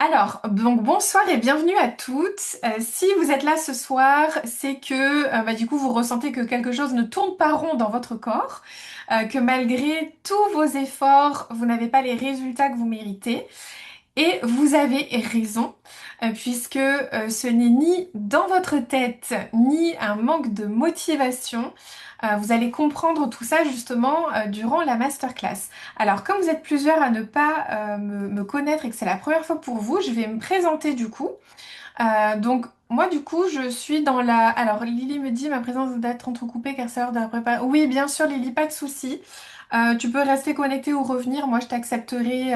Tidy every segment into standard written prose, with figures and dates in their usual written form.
Alors, donc bonsoir et bienvenue à toutes. Si vous êtes là ce soir, c'est que du coup vous ressentez que quelque chose ne tourne pas rond dans votre corps, que malgré tous vos efforts, vous n'avez pas les résultats que vous méritez. Et vous avez raison, puisque ce n'est ni dans votre tête, ni un manque de motivation. Vous allez comprendre tout ça justement durant la masterclass. Alors, comme vous êtes plusieurs à ne pas me connaître et que c'est la première fois pour vous, je vais me présenter du coup. Moi du coup, je suis dans la... Alors, Lily me dit, ma présence doit être entrecoupée car c'est l'heure de la préparation. Oui, bien sûr, Lily, pas de souci. Tu peux rester connectée ou revenir. Moi, je t'accepterai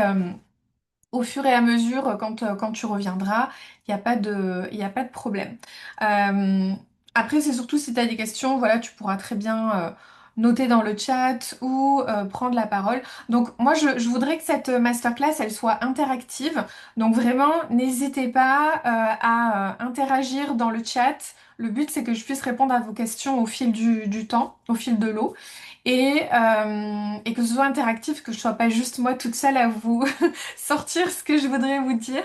au fur et à mesure, quand tu reviendras, il y a pas de problème. Euh, Après, c'est surtout si tu as des questions, voilà, tu pourras très bien noter dans le chat ou prendre la parole. Donc, moi, je voudrais que cette masterclass, elle soit interactive. Donc, vraiment, n'hésitez pas à interagir dans le chat. Le but, c'est que je puisse répondre à vos questions au fil du temps, au fil de l'eau. Et que ce soit interactif, que je sois pas juste moi toute seule à vous sortir ce que je voudrais vous dire,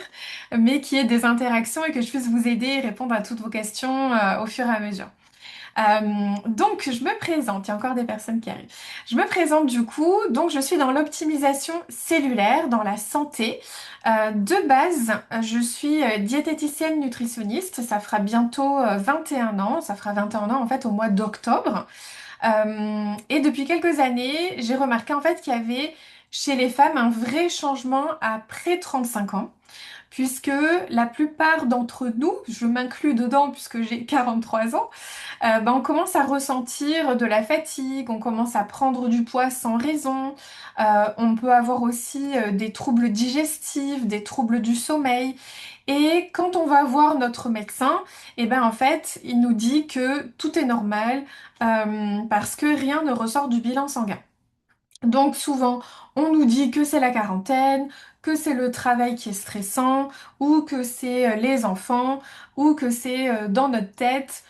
mais qu'il y ait des interactions et que je puisse vous aider et répondre à toutes vos questions au fur et à mesure. Donc, je me présente, il y a encore des personnes qui arrivent. Je me présente du coup, donc je suis dans l'optimisation cellulaire, dans la santé. De base, je suis diététicienne nutritionniste, ça fera bientôt 21 ans, ça fera 21 ans en fait au mois d'octobre. Et depuis quelques années, j'ai remarqué en fait qu'il y avait chez les femmes un vrai changement après 35 ans, puisque la plupart d'entre nous, je m'inclus dedans puisque j'ai 43 ans, on commence à ressentir de la fatigue, on commence à prendre du poids sans raison, on peut avoir aussi des troubles digestifs, des troubles du sommeil. Et quand on va voir notre médecin, en fait, il nous dit que tout est normal parce que rien ne ressort du bilan sanguin. Donc souvent, on nous dit que c'est la quarantaine, que c'est le travail qui est stressant, ou que c'est les enfants, ou que c'est dans notre tête,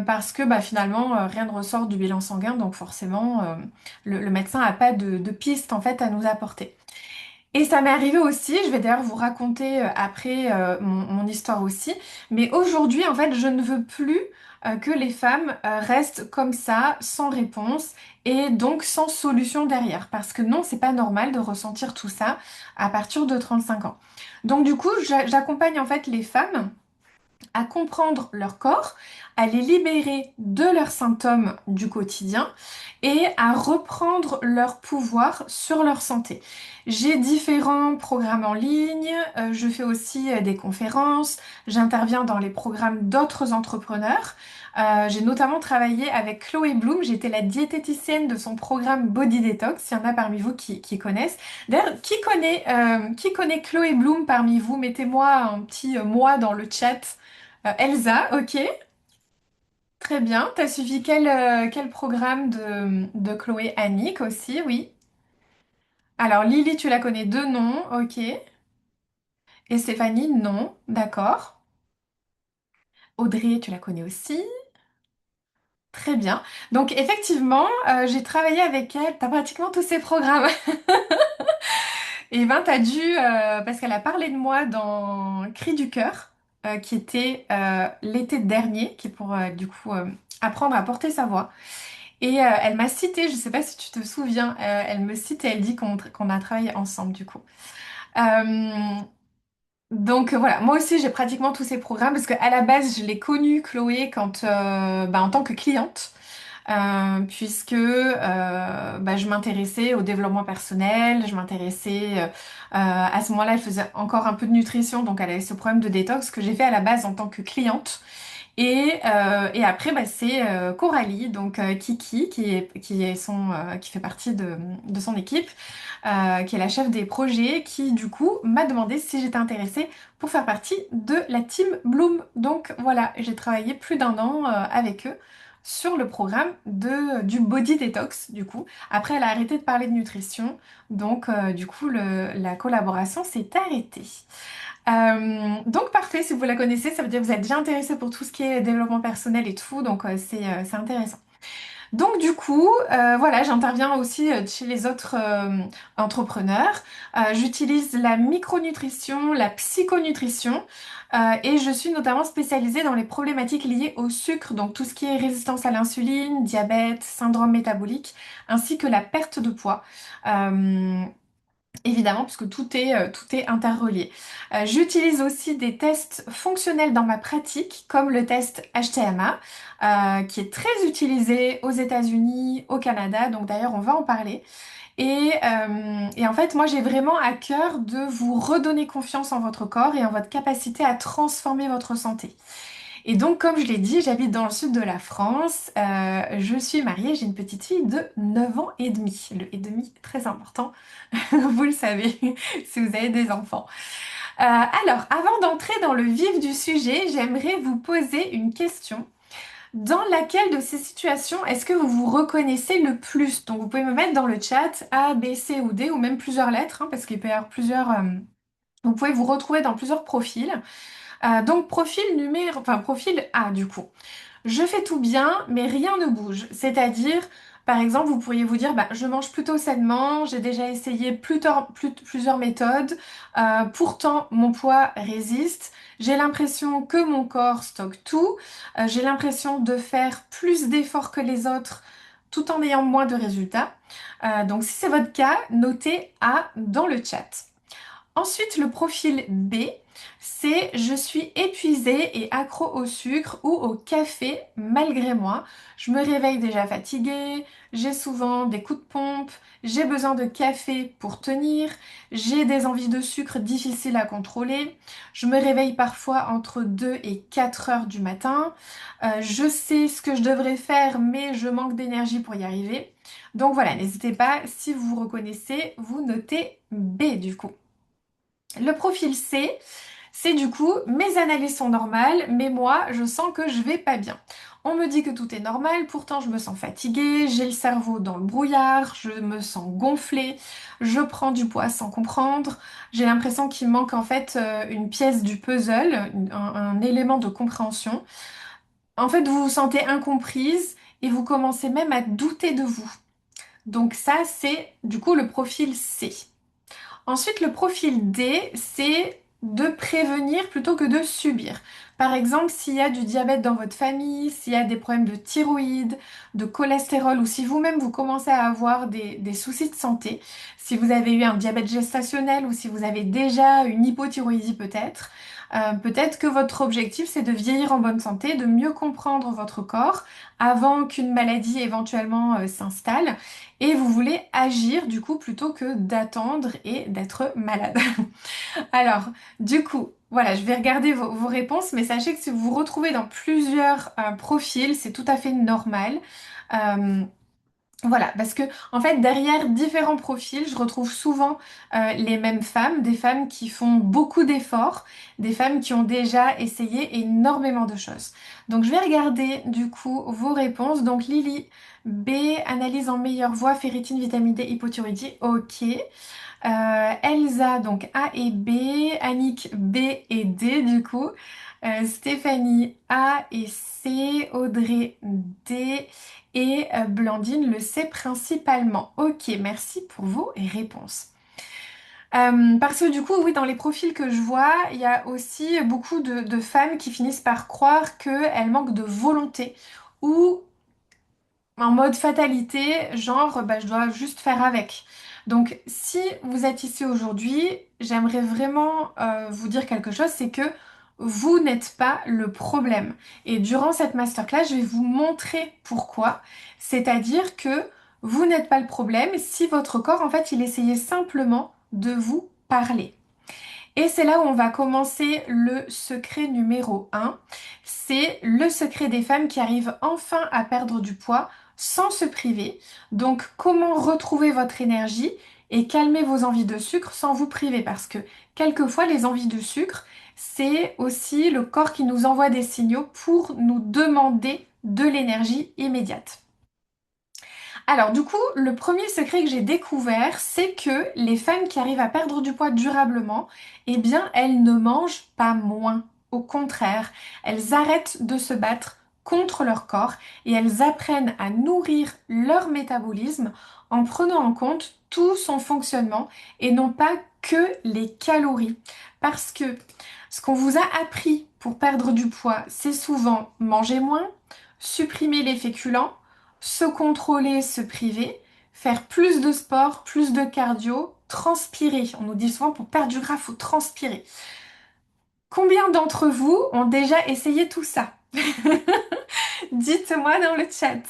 parce que finalement, rien ne ressort du bilan sanguin, donc forcément, le médecin n'a pas de piste en fait à nous apporter. Et ça m'est arrivé aussi, je vais d'ailleurs vous raconter après mon histoire aussi, mais aujourd'hui en fait je ne veux plus que les femmes restent comme ça, sans réponse et donc sans solution derrière. Parce que non, c'est pas normal de ressentir tout ça à partir de 35 ans. Donc du coup, j'accompagne en fait les femmes à comprendre leur corps, à les libérer de leurs symptômes du quotidien et à reprendre leur pouvoir sur leur santé. J'ai différents programmes en ligne, je fais aussi des conférences, j'interviens dans les programmes d'autres entrepreneurs. J'ai notamment travaillé avec Chloé Bloom, j'étais la diététicienne de son programme Body Detox, il y en a parmi vous qui connaissent. D'ailleurs, qui connaît Chloé Bloom parmi vous? Mettez-moi un petit moi dans le chat. Elsa, ok, très bien. T'as suivi quel programme de Chloé Annick aussi, oui. Alors Lily, tu la connais de nom, ok. Et Stéphanie, non, d'accord. Audrey, tu la connais aussi, très bien. Donc effectivement, j'ai travaillé avec elle, t'as pratiquement tous ses programmes. Et t'as dû, parce qu'elle a parlé de moi dans Cri du cœur, qui était l'été dernier, qui est pour du coup apprendre à porter sa voix. Et elle m'a cité, je sais pas si tu te souviens, elle me cite et elle dit qu'on a travaillé ensemble du coup. Euh, donc voilà, moi aussi j'ai pratiquement tous ces programmes parce qu'à la base je l'ai connue Chloé quand, en tant que cliente. Puisque je m'intéressais au développement personnel, je m'intéressais à ce moment-là, elle faisait encore un peu de nutrition, donc elle avait ce problème de détox que j'ai fait à la base en tant que cliente. Et après, c'est Coralie, donc Kiki, qui fait partie de son équipe, qui est la chef des projets, qui du coup m'a demandé si j'étais intéressée pour faire partie de la team Bloom. Donc voilà, j'ai travaillé plus d'un an avec eux sur le programme du Body Detox, du coup. Après, elle a arrêté de parler de nutrition, donc du coup, la collaboration s'est arrêtée. Donc parfait, si vous la connaissez, ça veut dire que vous êtes déjà intéressé pour tout ce qui est développement personnel et tout, donc c'est intéressant. Donc du coup, voilà, j'interviens aussi chez les autres entrepreneurs. J'utilise la micronutrition, la psychonutrition et je suis notamment spécialisée dans les problématiques liées au sucre, donc tout ce qui est résistance à l'insuline, diabète, syndrome métabolique, ainsi que la perte de poids. Euh, Évidemment, puisque tout est interrelié. J'utilise aussi des tests fonctionnels dans ma pratique, comme le test HTMA, qui est très utilisé aux États-Unis, au Canada. Donc d'ailleurs, on va en parler. Et en fait, moi, j'ai vraiment à cœur de vous redonner confiance en votre corps et en votre capacité à transformer votre santé. Et donc, comme je l'ai dit, j'habite dans le sud de la France. Je suis mariée, j'ai une petite fille de 9 ans et demi. Le et demi, très important, vous le savez, si vous avez des enfants. Alors, avant d'entrer dans le vif du sujet, j'aimerais vous poser une question. Dans laquelle de ces situations est-ce que vous vous reconnaissez le plus? Donc, vous pouvez me mettre dans le chat A, B, C ou D, ou même plusieurs lettres, hein, parce qu'il peut y avoir plusieurs... vous pouvez vous retrouver dans plusieurs profils. Donc, profil A, du coup. Je fais tout bien, mais rien ne bouge. C'est-à-dire, par exemple, vous pourriez vous dire, bah, je mange plutôt sainement, j'ai déjà essayé plusieurs méthodes, pourtant mon poids résiste, j'ai l'impression que mon corps stocke tout, j'ai l'impression de faire plus d'efforts que les autres tout en ayant moins de résultats. Donc si c'est votre cas, notez A dans le chat. Ensuite, le profil B, c'est je suis épuisée et accro au sucre ou au café malgré moi. Je me réveille déjà fatiguée, j'ai souvent des coups de pompe, j'ai besoin de café pour tenir, j'ai des envies de sucre difficiles à contrôler, je me réveille parfois entre 2 et 4 heures du matin, je sais ce que je devrais faire mais je manque d'énergie pour y arriver. Donc voilà, n'hésitez pas, si vous vous reconnaissez, vous notez B du coup. Le profil C, c'est du coup mes analyses sont normales, mais moi je sens que je vais pas bien. On me dit que tout est normal, pourtant je me sens fatiguée, j'ai le cerveau dans le brouillard, je me sens gonflée, je prends du poids sans comprendre, j'ai l'impression qu'il manque en fait une pièce du puzzle, un élément de compréhension. En fait, vous vous sentez incomprise et vous commencez même à douter de vous. Donc ça, c'est du coup le profil C. Ensuite, le profil D, c'est de prévenir plutôt que de subir. Par exemple, s'il y a du diabète dans votre famille, s'il y a des problèmes de thyroïde, de cholestérol, ou si vous-même vous commencez à avoir des soucis de santé, si vous avez eu un diabète gestationnel ou si vous avez déjà une hypothyroïdie peut-être, peut-être que votre objectif c'est de vieillir en bonne santé, de mieux comprendre votre corps avant qu'une maladie éventuellement s'installe et vous voulez agir du coup plutôt que d'attendre et d'être malade. Alors, du coup, voilà, je vais regarder vos réponses, mais sachez que si vous vous retrouvez dans plusieurs profils, c'est tout à fait normal. Euh, voilà, parce que en fait, derrière différents profils, je retrouve souvent les mêmes femmes, des femmes qui font beaucoup d'efforts, des femmes qui ont déjà essayé énormément de choses. Donc, je vais regarder du coup vos réponses. Donc, Lily, B, analyse en meilleure voie, ferritine, vitamine D, hypothyroïdie, ok. Elsa, donc A et B, Annick, B et D du coup. Stéphanie, A et C, Audrey, D et Blandine le sait principalement. Ok, merci pour vos réponses. Parce que du coup, oui, dans les profils que je vois, il y a aussi beaucoup de femmes qui finissent par croire qu'elles manquent de volonté ou en mode fatalité, genre bah, je dois juste faire avec. Donc si vous êtes ici aujourd'hui, j'aimerais vraiment vous dire quelque chose, c'est que vous n'êtes pas le problème. Et durant cette masterclass, je vais vous montrer pourquoi. C'est-à-dire que vous n'êtes pas le problème si votre corps, en fait, il essayait simplement de vous parler. Et c'est là où on va commencer le secret numéro un. C'est le secret des femmes qui arrivent enfin à perdre du poids sans se priver. Donc, comment retrouver votre énergie et calmer vos envies de sucre sans vous priver. Parce que quelquefois, les envies de sucre, c'est aussi le corps qui nous envoie des signaux pour nous demander de l'énergie immédiate. Alors du coup, le premier secret que j'ai découvert, c'est que les femmes qui arrivent à perdre du poids durablement, eh bien, elles ne mangent pas moins. Au contraire, elles arrêtent de se battre contre leur corps et elles apprennent à nourrir leur métabolisme en prenant en compte tout son fonctionnement et non pas que les calories. Parce que ce qu'on vous a appris pour perdre du poids, c'est souvent manger moins, supprimer les féculents, se contrôler, se priver, faire plus de sport, plus de cardio, transpirer. On nous dit souvent pour perdre du gras, il faut transpirer. Combien d'entre vous ont déjà essayé tout ça? Dites-moi dans le chat.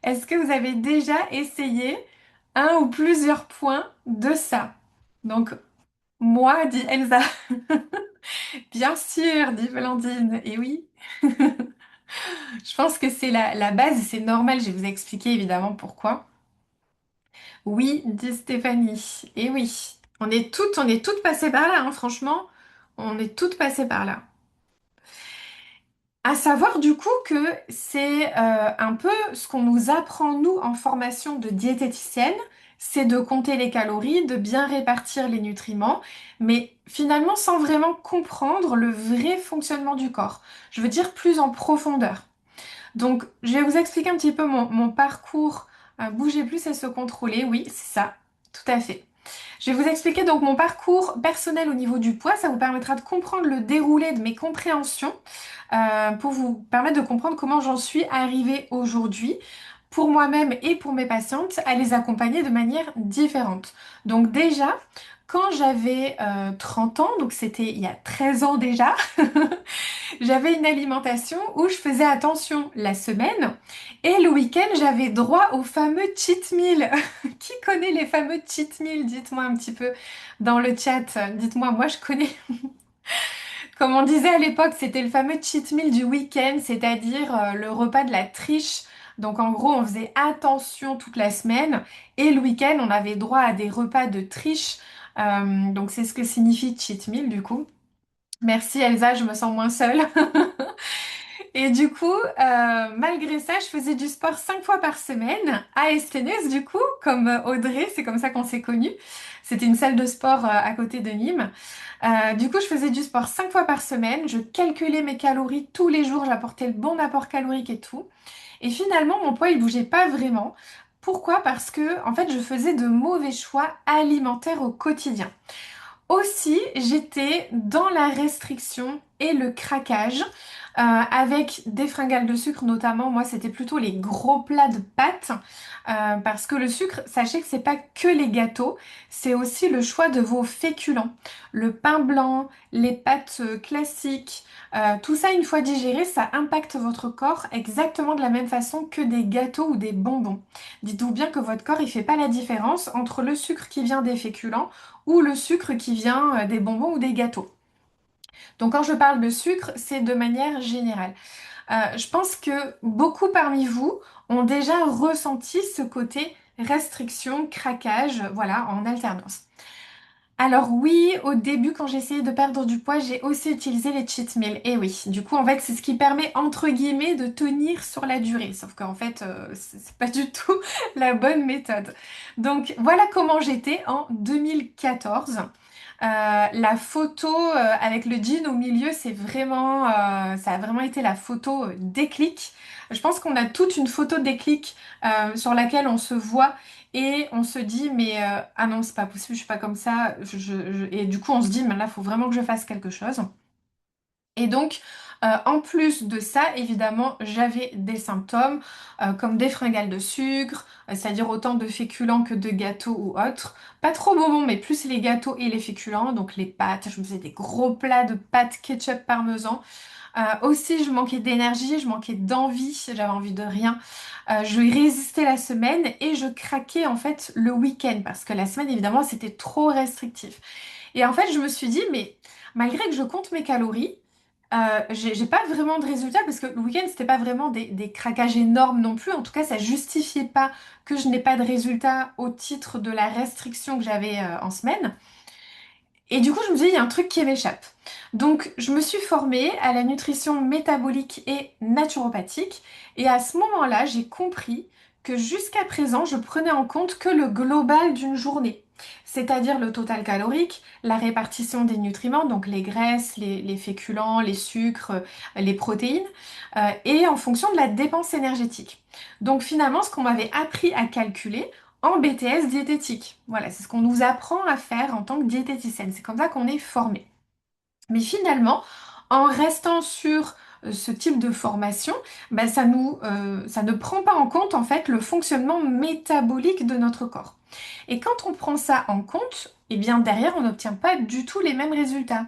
Est-ce que vous avez déjà essayé un ou plusieurs points de ça? Donc, moi, dit Elsa. Bien sûr, dit Blandine. Et oui, je pense que c'est la base et c'est normal. Je vais vous expliquer évidemment pourquoi. Oui, dit Stéphanie. Et oui, on est toutes passées par là, hein, franchement. On est toutes passées par là. À savoir du coup que c'est un peu ce qu'on nous apprend nous en formation de diététicienne, c'est de compter les calories, de bien répartir les nutriments, mais finalement sans vraiment comprendre le vrai fonctionnement du corps. Je veux dire plus en profondeur. Donc je vais vous expliquer un petit peu mon parcours. Bouger plus et se contrôler, oui, c'est ça, tout à fait. Je vais vous expliquer donc mon parcours personnel au niveau du poids. Ça vous permettra de comprendre le déroulé de mes compréhensions pour vous permettre de comprendre comment j'en suis arrivée aujourd'hui pour moi-même et pour mes patientes à les accompagner de manière différente. Donc déjà, quand j'avais 30 ans, donc c'était il y a 13 ans déjà, j'avais une alimentation où je faisais attention la semaine et le week-end, j'avais droit au fameux cheat meal. Qui connaît les fameux cheat meals? Dites-moi un petit peu dans le chat. Dites-moi, moi je connais. Comme on disait à l'époque, c'était le fameux cheat meal du week-end, c'est-à-dire le repas de la triche. Donc en gros, on faisait attention toute la semaine et le week-end, on avait droit à des repas de triche. Donc c'est ce que signifie cheat meal du coup. Merci Elsa, je me sens moins seule. Et du coup, malgré ça, je faisais du sport 5 fois par semaine à Esténès, du coup, comme Audrey, c'est comme ça qu'on s'est connus. C'était une salle de sport à côté de Nîmes. Du coup, je faisais du sport 5 fois par semaine. Je calculais mes calories tous les jours, j'apportais le bon apport calorique et tout. Et finalement, mon poids, il bougeait pas vraiment. Pourquoi? Parce que, en fait, je faisais de mauvais choix alimentaires au quotidien. Aussi, j'étais dans la restriction et le craquage avec des fringales de sucre notamment. Moi, c'était plutôt les gros plats de pâtes parce que le sucre, sachez que c'est pas que les gâteaux, c'est aussi le choix de vos féculents. Le pain blanc, les pâtes classiques, tout ça une fois digéré, ça impacte votre corps exactement de la même façon que des gâteaux ou des bonbons. Dites-vous bien que votre corps, il fait pas la différence entre le sucre qui vient des féculents ou le sucre qui vient des bonbons ou des gâteaux. Donc quand je parle de sucre, c'est de manière générale. Je pense que beaucoup parmi vous ont déjà ressenti ce côté restriction, craquage, voilà, en alternance. Alors oui, au début, quand j'ai essayé de perdre du poids, j'ai aussi utilisé les cheat meals. Et oui, du coup, en fait, c'est ce qui permet, entre guillemets, de tenir sur la durée. Sauf qu'en fait, c'est pas du tout la bonne méthode. Donc voilà comment j'étais en 2014. La photo avec le jean au milieu, ça a vraiment été la photo déclic. Je pense qu'on a toute une photo déclic sur laquelle on se voit et on se dit mais ah non c'est pas possible, je suis pas comme ça. Et du coup on se dit mais là il faut vraiment que je fasse quelque chose. Et donc, en plus de ça, évidemment, j'avais des symptômes comme des fringales de sucre, c'est-à-dire autant de féculents que de gâteaux ou autres. Pas trop bonbons, mais plus les gâteaux et les féculents, donc les pâtes. Je me faisais des gros plats de pâtes ketchup parmesan. Aussi, je manquais d'énergie, je manquais d'envie, j'avais envie de rien. Je résistais la semaine et je craquais en fait le week-end parce que la semaine, évidemment, c'était trop restrictif. Et en fait, je me suis dit, mais malgré que je compte mes calories, j'ai pas vraiment de résultats parce que le week-end, c'était pas vraiment des craquages énormes non plus. En tout cas, ça justifiait pas que je n'ai pas de résultats au titre de la restriction que j'avais en semaine. Et du coup, je me dis, il y a un truc qui m'échappe. Donc, je me suis formée à la nutrition métabolique et naturopathique. Et à ce moment-là, j'ai compris que jusqu'à présent, je prenais en compte que le global d'une journée. c'est-à-dire le total calorique, la répartition des nutriments, donc les graisses, les féculents, les sucres, les protéines, et en fonction de la dépense énergétique. Donc finalement, ce qu'on m'avait appris à calculer en BTS diététique. Voilà, c'est ce qu'on nous apprend à faire en tant que diététicienne. C'est comme ça qu'on est formé. Mais finalement, en restant sur ce type de formation, ben, ça ne prend pas en compte en fait le fonctionnement métabolique de notre corps. Et quand on prend ça en compte, eh bien derrière, on n'obtient pas du tout les mêmes résultats.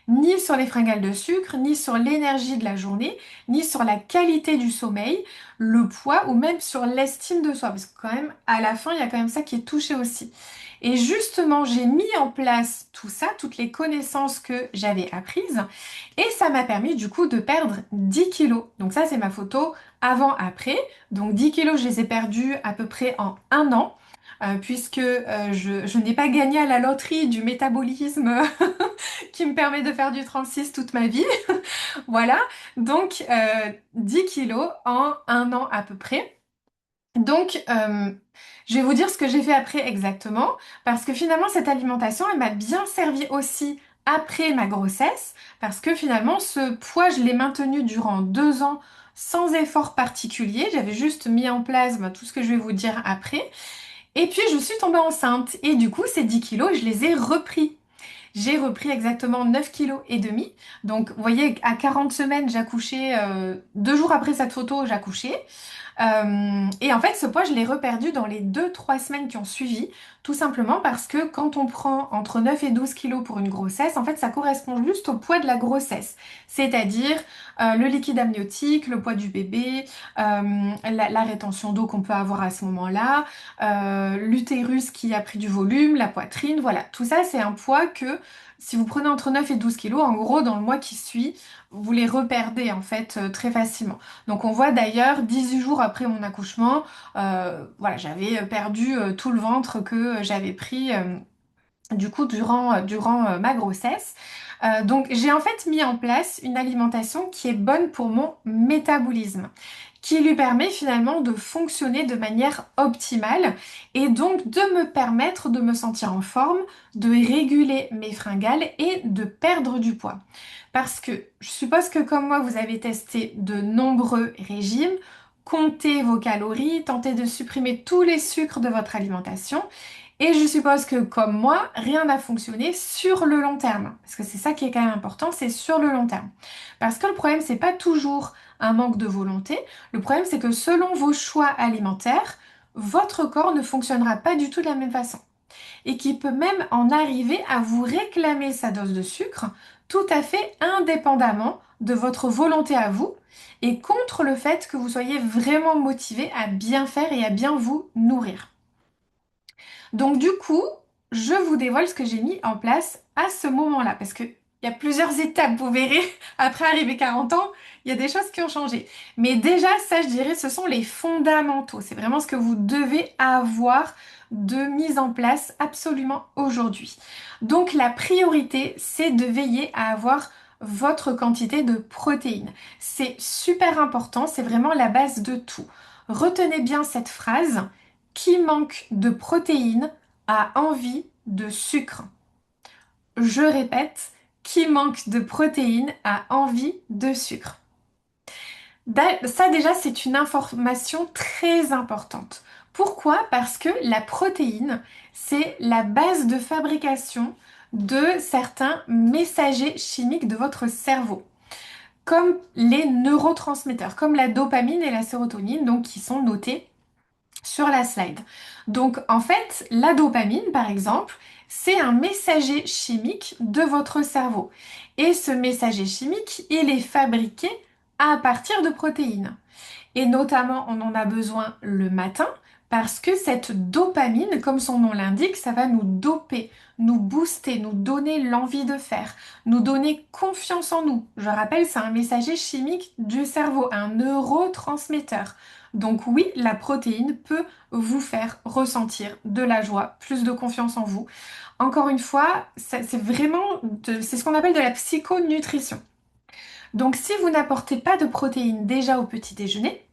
Ni sur les fringales de sucre, ni sur l'énergie de la journée, ni sur la qualité du sommeil, le poids ou même sur l'estime de soi. Parce que quand même, à la fin, il y a quand même ça qui est touché aussi. Et justement, j'ai mis en place tout ça, toutes les connaissances que j'avais apprises, et ça m'a permis du coup de perdre 10 kilos. Donc ça, c'est ma photo avant-après. Donc 10 kilos, je les ai perdus à peu près en un an. Puisque je n'ai pas gagné à la loterie du métabolisme qui me permet de faire du 36 toute ma vie. Voilà, donc 10 kilos en un an à peu près. Donc, je vais vous dire ce que j'ai fait après exactement, parce que finalement, cette alimentation, elle m'a bien servi aussi après ma grossesse, parce que finalement, ce poids, je l'ai maintenu durant 2 ans sans effort particulier. J'avais juste mis en place tout ce que je vais vous dire après. Et puis, je suis tombée enceinte, et du coup, ces 10 kilos, je les ai repris. J'ai repris exactement 9,5 kg. Donc, vous voyez, à 40 semaines, j'accouchais. 2 jours après cette photo, j'accouchais. Et en fait, ce poids, je l'ai reperdu dans les 2, 3 semaines qui ont suivi, tout simplement parce que quand on prend entre 9 et 12 kilos pour une grossesse, en fait, ça correspond juste au poids de la grossesse, c'est-à-dire le liquide amniotique, le poids du bébé, la rétention d'eau qu'on peut avoir à ce moment-là, l'utérus qui a pris du volume, la poitrine, voilà. Tout ça, c'est un poids que si vous prenez entre 9 et 12 kilos, en gros, dans le mois qui suit, vous les reperdez en fait très facilement. Donc on voit d'ailleurs 18 jours après mon accouchement, voilà, j'avais perdu tout le ventre que j'avais pris du coup durant ma grossesse. Donc j'ai en fait mis en place une alimentation qui est bonne pour mon métabolisme, qui lui permet finalement de fonctionner de manière optimale et donc de me permettre de me sentir en forme, de réguler mes fringales et de perdre du poids. Parce que je suppose que comme moi, vous avez testé de nombreux régimes, comptez vos calories, tentez de supprimer tous les sucres de votre alimentation. Et je suppose que comme moi, rien n'a fonctionné sur le long terme. Parce que c'est ça qui est quand même important, c'est sur le long terme. Parce que le problème, c'est pas toujours un manque de volonté. Le problème, c'est que selon vos choix alimentaires, votre corps ne fonctionnera pas du tout de la même façon et qui peut même en arriver à vous réclamer sa dose de sucre tout à fait indépendamment de votre volonté à vous et contre le fait que vous soyez vraiment motivé à bien faire et à bien vous nourrir. Donc du coup, je vous dévoile ce que j'ai mis en place à ce moment-là parce que il y a plusieurs étapes, vous verrez, après arriver 40 ans, il y a des choses qui ont changé. Mais déjà, ça, je dirais, ce sont les fondamentaux. C'est vraiment ce que vous devez avoir de mise en place absolument aujourd'hui. Donc la priorité, c'est de veiller à avoir votre quantité de protéines. C'est super important, c'est vraiment la base de tout. Retenez bien cette phrase. Qui manque de protéines a envie de sucre. Je répète, qui manque de protéines a envie de sucre. Ça déjà, c'est une information très importante. Pourquoi? Parce que la protéine, c'est la base de fabrication de certains messagers chimiques de votre cerveau, comme les neurotransmetteurs, comme la dopamine et la sérotonine, donc qui sont notés sur la slide. Donc en fait, la dopamine, par exemple, c'est un messager chimique de votre cerveau. Et ce messager chimique, il est fabriqué à partir de protéines. Et notamment, on en a besoin le matin parce que cette dopamine, comme son nom l'indique, ça va nous doper, nous booster, nous donner l'envie de faire, nous donner confiance en nous. Je rappelle, c'est un messager chimique du cerveau, un neurotransmetteur. Donc oui, la protéine peut vous faire ressentir de la joie, plus de confiance en vous. Encore une fois, c'est vraiment, c'est ce qu'on appelle de la psychonutrition. Donc si vous n'apportez pas de protéines déjà au petit déjeuner,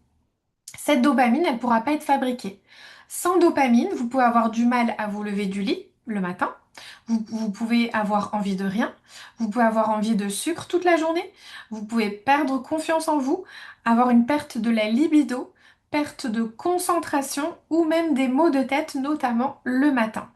cette dopamine, elle ne pourra pas être fabriquée. Sans dopamine, vous pouvez avoir du mal à vous lever du lit, le matin. Vous pouvez avoir envie de rien. Vous pouvez avoir envie de sucre toute la journée. Vous pouvez perdre confiance en vous, avoir une perte de la libido, perte de concentration ou même des maux de tête, notamment le matin.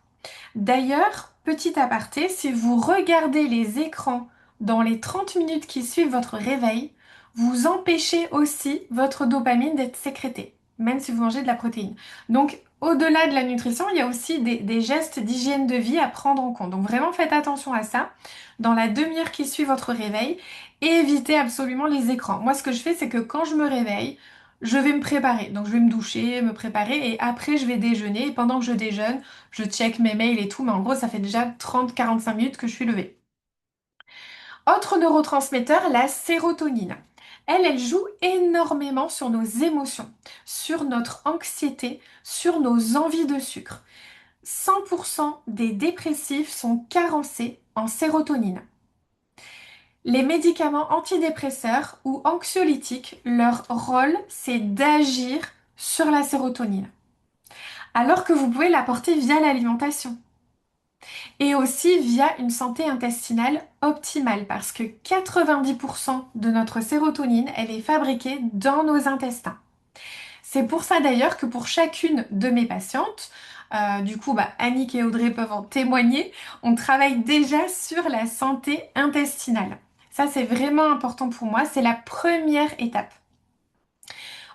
D'ailleurs, petit aparté, si vous regardez les écrans dans les 30 minutes qui suivent votre réveil, vous empêchez aussi votre dopamine d'être sécrétée, même si vous mangez de la protéine. Donc, au-delà de la nutrition, il y a aussi des gestes d'hygiène de vie à prendre en compte. Donc, vraiment, faites attention à ça. Dans la demi-heure qui suit votre réveil, évitez absolument les écrans. Moi, ce que je fais, c'est que quand je me réveille, je vais me préparer. Donc, je vais me doucher, me préparer et après, je vais déjeuner. Et pendant que je déjeune, je check mes mails et tout, mais en gros, ça fait déjà 30-45 minutes que je suis levée. Autre neurotransmetteur, la sérotonine. Elle joue énormément sur nos émotions, sur notre anxiété, sur nos envies de sucre. 100% des dépressifs sont carencés en sérotonine. Les médicaments antidépresseurs ou anxiolytiques, leur rôle, c'est d'agir sur la sérotonine, alors que vous pouvez l'apporter via l'alimentation. Et aussi via une santé intestinale optimale, parce que 90% de notre sérotonine, elle est fabriquée dans nos intestins. C'est pour ça d'ailleurs que pour chacune de mes patientes, du coup, Annick et Audrey peuvent en témoigner, on travaille déjà sur la santé intestinale. Ça, c'est vraiment important pour moi, c'est la première étape.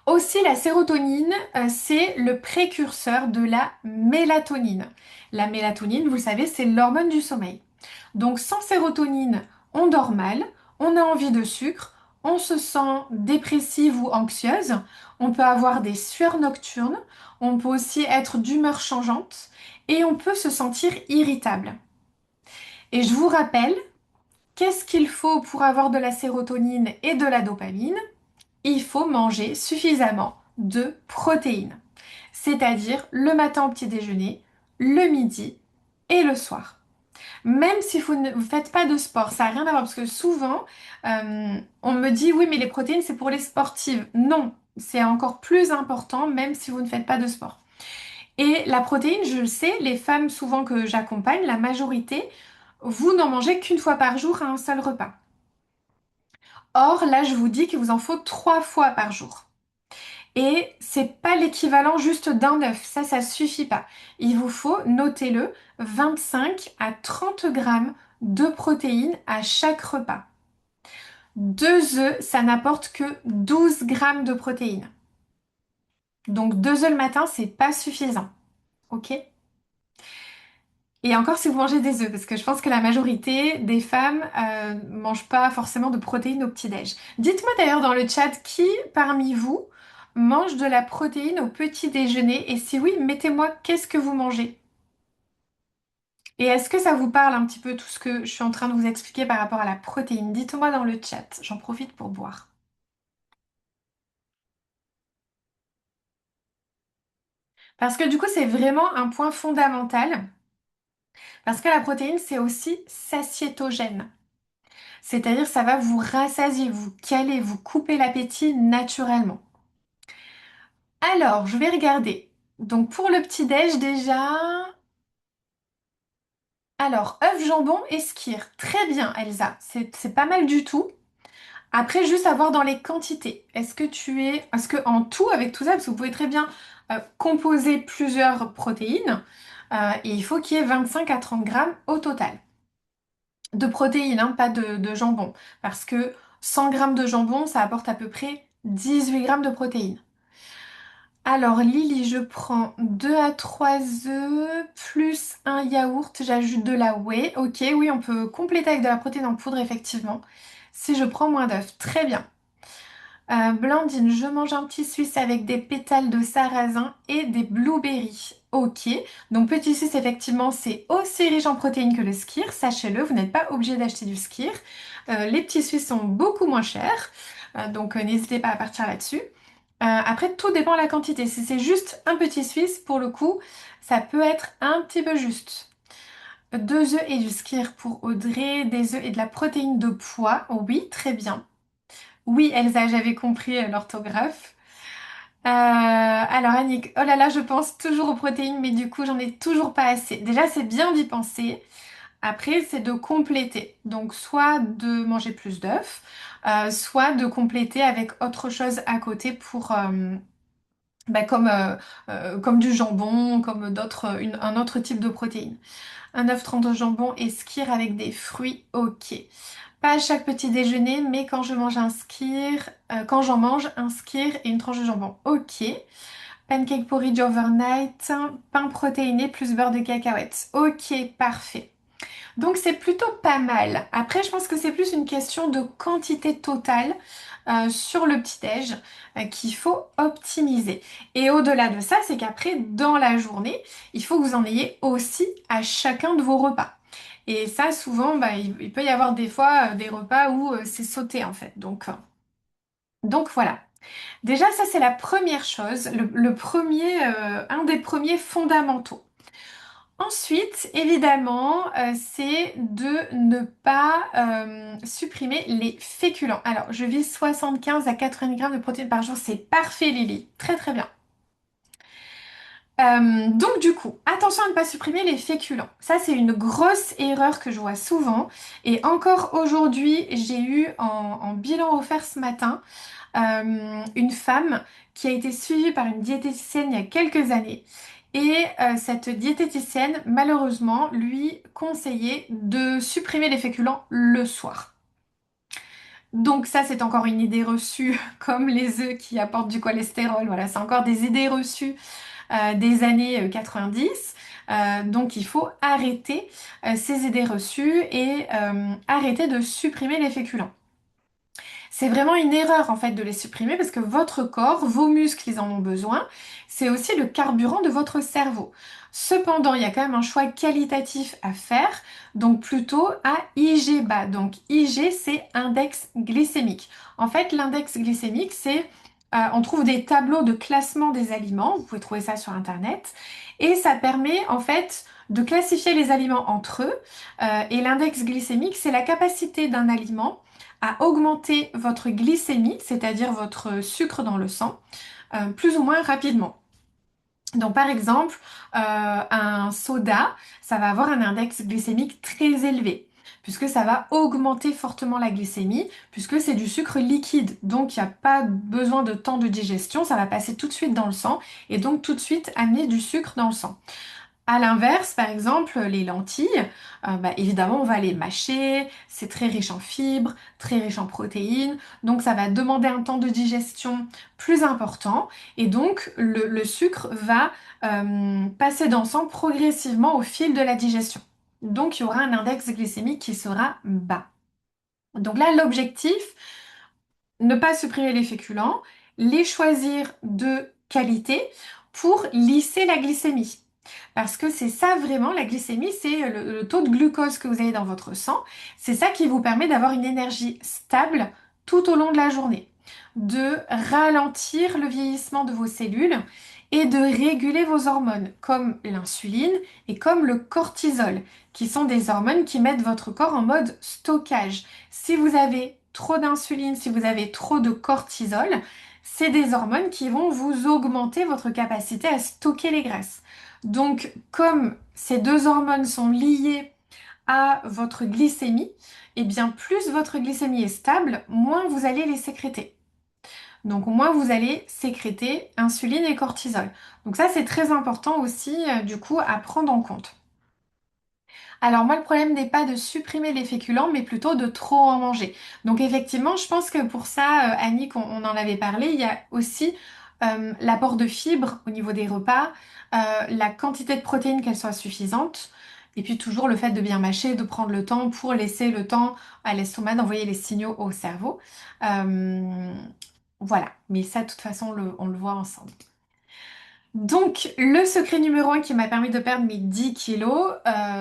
Aussi, la sérotonine, c'est le précurseur de la mélatonine. La mélatonine, vous le savez, c'est l'hormone du sommeil. Donc, sans sérotonine, on dort mal, on a envie de sucre, on se sent dépressive ou anxieuse, on peut avoir des sueurs nocturnes, on peut aussi être d'humeur changeante et on peut se sentir irritable. Et je vous rappelle, qu'est-ce qu'il faut pour avoir de la sérotonine et de la dopamine? Il faut manger suffisamment de protéines, c'est-à-dire le matin au petit déjeuner, le midi et le soir. Même si vous ne faites pas de sport, ça n'a rien à voir parce que souvent on me dit oui mais les protéines c'est pour les sportives. Non, c'est encore plus important même si vous ne faites pas de sport. Et la protéine, je le sais, les femmes souvent que j'accompagne, la majorité, vous n'en mangez qu'une fois par jour à un seul repas. Or là je vous dis qu'il vous en faut 3 fois par jour. Et c'est pas l'équivalent juste d'un œuf, ça suffit pas. Il vous faut, notez-le, 25 à 30 grammes de protéines à chaque repas. 2 œufs, ça n'apporte que 12 grammes de protéines. Donc 2 œufs le matin, c'est pas suffisant. Ok? Et encore si vous mangez des œufs, parce que je pense que la majorité des femmes mangent pas forcément de protéines au petit-déj. Dites-moi d'ailleurs dans le chat qui parmi vous mange de la protéine au petit déjeuner et si oui, mettez-moi qu'est-ce que vous mangez. Et est-ce que ça vous parle un petit peu tout ce que je suis en train de vous expliquer par rapport à la protéine? Dites-moi dans le chat, j'en profite pour boire. Parce que du coup, c'est vraiment un point fondamental, parce que la protéine, c'est aussi satiétogène. C'est-à-dire ça va vous rassasier, vous caler, vous couper l'appétit naturellement. Alors, je vais regarder. Donc pour le petit-déj déjà... Alors, œuf, jambon et skyr. Très bien, Elsa. C'est pas mal du tout. Après, juste à voir dans les quantités. Est-ce que en tout, avec tout ça, parce que vous pouvez très bien composer plusieurs protéines, et il faut qu'il y ait 25 à 30 grammes au total. De protéines, hein, pas de jambon. Parce que 100 grammes de jambon, ça apporte à peu près 18 grammes de protéines. Alors Lily, je prends 2 à 3 œufs plus un yaourt, j'ajoute de la whey. Ok, oui, on peut compléter avec de la protéine en poudre, effectivement. Si je prends moins d'œufs, très bien. Blandine, je mange un petit suisse avec des pétales de sarrasin et des blueberries. Ok, donc petit suisse, effectivement, c'est aussi riche en protéines que le skyr, sachez-le, vous n'êtes pas obligé d'acheter du skyr. Les petits suisses sont beaucoup moins chers, donc n'hésitez pas à partir là-dessus. Après, tout dépend de la quantité. Si c'est juste un petit suisse, pour le coup, ça peut être un petit peu juste. 2 œufs et du skyr pour Audrey, des œufs et de la protéine de pois. Oui, très bien. Oui, Elsa, j'avais compris l'orthographe. Alors Annick, oh là là, je pense toujours aux protéines, mais du coup, j'en ai toujours pas assez. Déjà, c'est bien d'y penser. Après, c'est de compléter. Donc, soit de manger plus d'œufs, soit de compléter avec autre chose à côté pour, bah, comme du jambon, comme un autre type de protéines. Un œuf trempe de jambon et skyr avec des fruits, ok. Pas à chaque petit déjeuner, mais quand je mange un skyr, quand j'en mange un skyr et une tranche de jambon, ok. Pancake porridge overnight, pain protéiné plus beurre de cacahuète. Ok, parfait. Donc c'est plutôt pas mal. Après, je pense que c'est plus une question de quantité totale sur le petit-déj qu'il faut optimiser. Et au-delà de ça, c'est qu'après, dans la journée, il faut que vous en ayez aussi à chacun de vos repas. Et ça, souvent, bah, il peut y avoir des fois des repas où c'est sauté en fait. Donc voilà. Déjà, ça c'est la première chose, le premier, un des premiers fondamentaux. Ensuite, évidemment, c'est de ne pas supprimer les féculents. Alors, je vise 75 à 80 grammes de protéines par jour. C'est parfait, Lily. Très, très bien. Donc, du coup, attention à ne pas supprimer les féculents. Ça, c'est une grosse erreur que je vois souvent. Et encore aujourd'hui, j'ai eu en bilan offert ce matin une femme qui a été suivie par une diététicienne il y a quelques années. Et cette diététicienne, malheureusement, lui conseillait de supprimer les féculents le soir. Donc ça, c'est encore une idée reçue, comme les œufs qui apportent du cholestérol. Voilà, c'est encore des idées reçues des années 90. Donc il faut arrêter ces idées reçues et arrêter de supprimer les féculents. C'est vraiment une erreur en fait de les supprimer parce que votre corps, vos muscles, ils en ont besoin. C'est aussi le carburant de votre cerveau. Cependant, il y a quand même un choix qualitatif à faire, donc plutôt à IG bas. Donc IG, c'est index glycémique. En fait, l'index glycémique, on trouve des tableaux de classement des aliments. Vous pouvez trouver ça sur Internet, et ça permet en fait de classifier les aliments entre eux. Et l'index glycémique, c'est la capacité d'un aliment à augmenter votre glycémie, c'est-à-dire votre sucre dans le sang, plus ou moins rapidement. Donc par exemple, un soda, ça va avoir un index glycémique très élevé, puisque ça va augmenter fortement la glycémie, puisque c'est du sucre liquide. Donc il n'y a pas besoin de temps de digestion, ça va passer tout de suite dans le sang, et donc tout de suite amener du sucre dans le sang. À l'inverse, par exemple, les lentilles, bah, évidemment, on va les mâcher, c'est très riche en fibres, très riche en protéines, donc ça va demander un temps de digestion plus important, et donc le sucre va passer dans le sang progressivement au fil de la digestion. Donc il y aura un index glycémique qui sera bas. Donc là, l'objectif, ne pas supprimer les féculents, les choisir de qualité pour lisser la glycémie. Parce que c'est ça vraiment, la glycémie, c'est le taux de glucose que vous avez dans votre sang. C'est ça qui vous permet d'avoir une énergie stable tout au long de la journée, de ralentir le vieillissement de vos cellules et de réguler vos hormones, comme l'insuline et comme le cortisol, qui sont des hormones qui mettent votre corps en mode stockage. Si vous avez trop d'insuline, si vous avez trop de cortisol, c'est des hormones qui vont vous augmenter votre capacité à stocker les graisses. Donc, comme ces deux hormones sont liées à votre glycémie, et bien plus votre glycémie est stable, moins vous allez les sécréter. Donc moins vous allez sécréter insuline et cortisol. Donc ça c'est très important aussi du coup à prendre en compte. Alors moi le problème n'est pas de supprimer les féculents mais plutôt de trop en manger. Donc effectivement je pense que pour ça Annick on en avait parlé, il y a aussi l'apport de fibres au niveau des repas, la quantité de protéines qu'elle soit suffisante. Et puis toujours le fait de bien mâcher, de prendre le temps pour laisser le temps à l'estomac d'envoyer les signaux au cerveau. Euh, voilà, mais ça de toute façon on le voit ensemble. Donc, le secret numéro un qui m'a permis de perdre mes 10 kilos,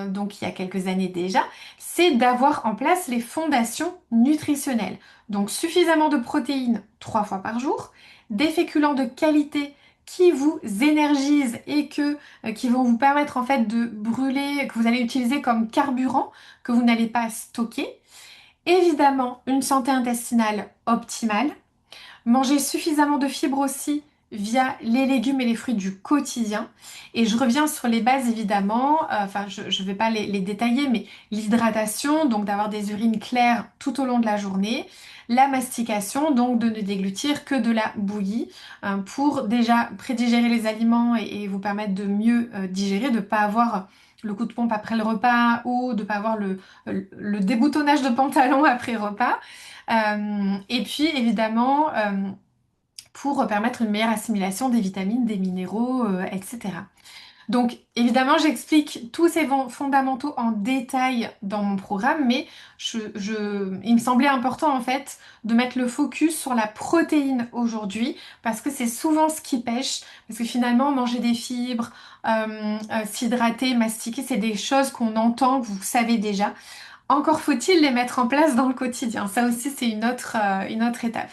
donc il y a quelques années déjà, c'est d'avoir en place les fondations nutritionnelles. Donc, suffisamment de protéines 3 fois par jour, des féculents de qualité qui vous énergisent et qui vont vous permettre en fait de brûler, que vous allez utiliser comme carburant, que vous n'allez pas stocker. Évidemment, une santé intestinale optimale. Manger suffisamment de fibres aussi via les légumes et les fruits du quotidien. Et je reviens sur les bases évidemment, enfin je ne vais pas les détailler, mais l'hydratation, donc d'avoir des urines claires tout au long de la journée, la mastication, donc de ne déglutir que de la bouillie pour déjà prédigérer les aliments et vous permettre de mieux digérer, de ne pas avoir le coup de pompe après le repas ou de ne pas avoir le déboutonnage de pantalon après repas. Et puis évidemment, pour permettre une meilleure assimilation des vitamines, des minéraux, etc. Donc évidemment, j'explique tous ces fondamentaux en détail dans mon programme, mais il me semblait important en fait de mettre le focus sur la protéine aujourd'hui, parce que c'est souvent ce qui pêche, parce que finalement, manger des fibres, s'hydrater, mastiquer, c'est des choses qu'on entend, que vous savez déjà. Encore faut-il les mettre en place dans le quotidien. Ça aussi, c'est une autre étape.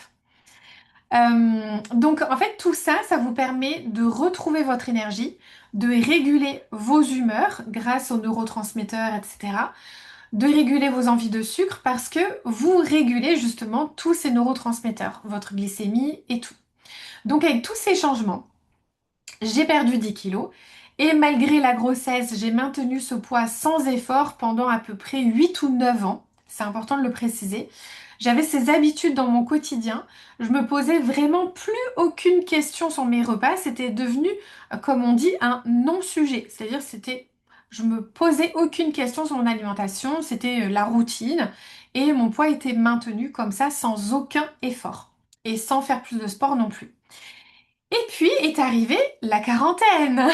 Donc en fait tout ça, ça vous permet de retrouver votre énergie, de réguler vos humeurs grâce aux neurotransmetteurs, etc. De réguler vos envies de sucre parce que vous régulez justement tous ces neurotransmetteurs, votre glycémie et tout. Donc avec tous ces changements, j'ai perdu 10 kilos et malgré la grossesse, j'ai maintenu ce poids sans effort pendant à peu près 8 ou 9 ans. C'est important de le préciser. J'avais ces habitudes dans mon quotidien. Je me posais vraiment plus aucune question sur mes repas. C'était devenu, comme on dit, un non-sujet. C'est-à-dire, je me posais aucune question sur mon alimentation. C'était la routine et mon poids était maintenu comme ça sans aucun effort et sans faire plus de sport non plus. Et puis est arrivée la quarantaine.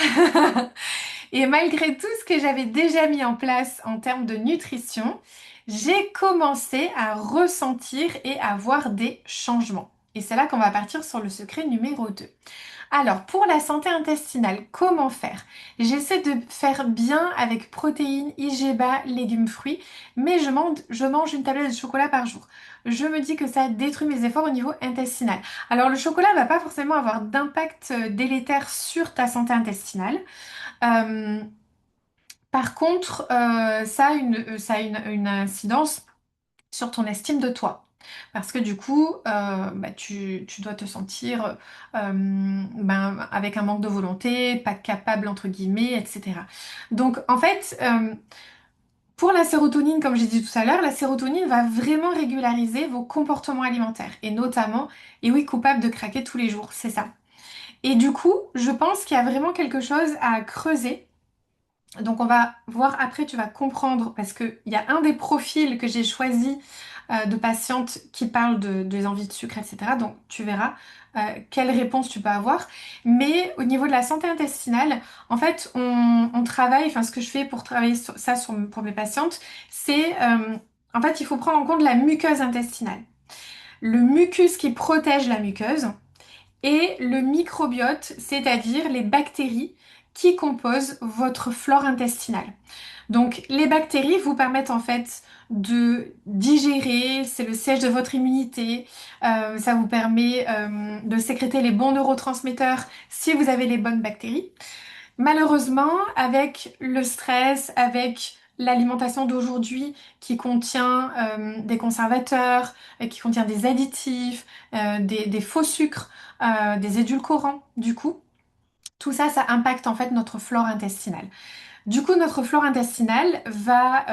Et malgré tout ce que j'avais déjà mis en place en termes de nutrition, j'ai commencé à ressentir et à voir des changements. Et c'est là qu'on va partir sur le secret numéro 2. Alors, pour la santé intestinale, comment faire? J'essaie de faire bien avec protéines, IGBA, légumes, fruits, mais je mange une tablette de chocolat par jour. Je me dis que ça détruit mes efforts au niveau intestinal. Alors, le chocolat va pas forcément avoir d'impact délétère sur ta santé intestinale. Euh, Par contre, ça a une incidence sur ton estime de toi. Parce que du coup, bah, tu dois te sentir avec un manque de volonté, pas capable, entre guillemets, etc. Donc, en fait, pour la sérotonine, comme j'ai dit tout à l'heure, la sérotonine va vraiment régulariser vos comportements alimentaires. Et notamment, et oui, coupable de craquer tous les jours, c'est ça. Et du coup, je pense qu'il y a vraiment quelque chose à creuser. Donc on va voir après, tu vas comprendre, parce qu'il y a un des profils que j'ai choisi de patientes qui parlent des envies de sucre, etc. Donc tu verras quelle réponse tu peux avoir. Mais au niveau de la santé intestinale, en fait, on travaille, enfin ce que je fais pour travailler sur ça pour mes patientes, c'est en fait il faut prendre en compte la muqueuse intestinale. Le mucus qui protège la muqueuse et le microbiote, c'est-à-dire les bactéries qui composent votre flore intestinale. Donc les bactéries vous permettent en fait de digérer, c'est le siège de votre immunité, ça vous permet de sécréter les bons neurotransmetteurs si vous avez les bonnes bactéries. Malheureusement, avec le stress, avec l'alimentation d'aujourd'hui qui contient des conservateurs, qui contient des additifs, des faux sucres, des édulcorants, du coup, tout ça, ça impacte en fait notre flore intestinale. Du coup, notre flore intestinale va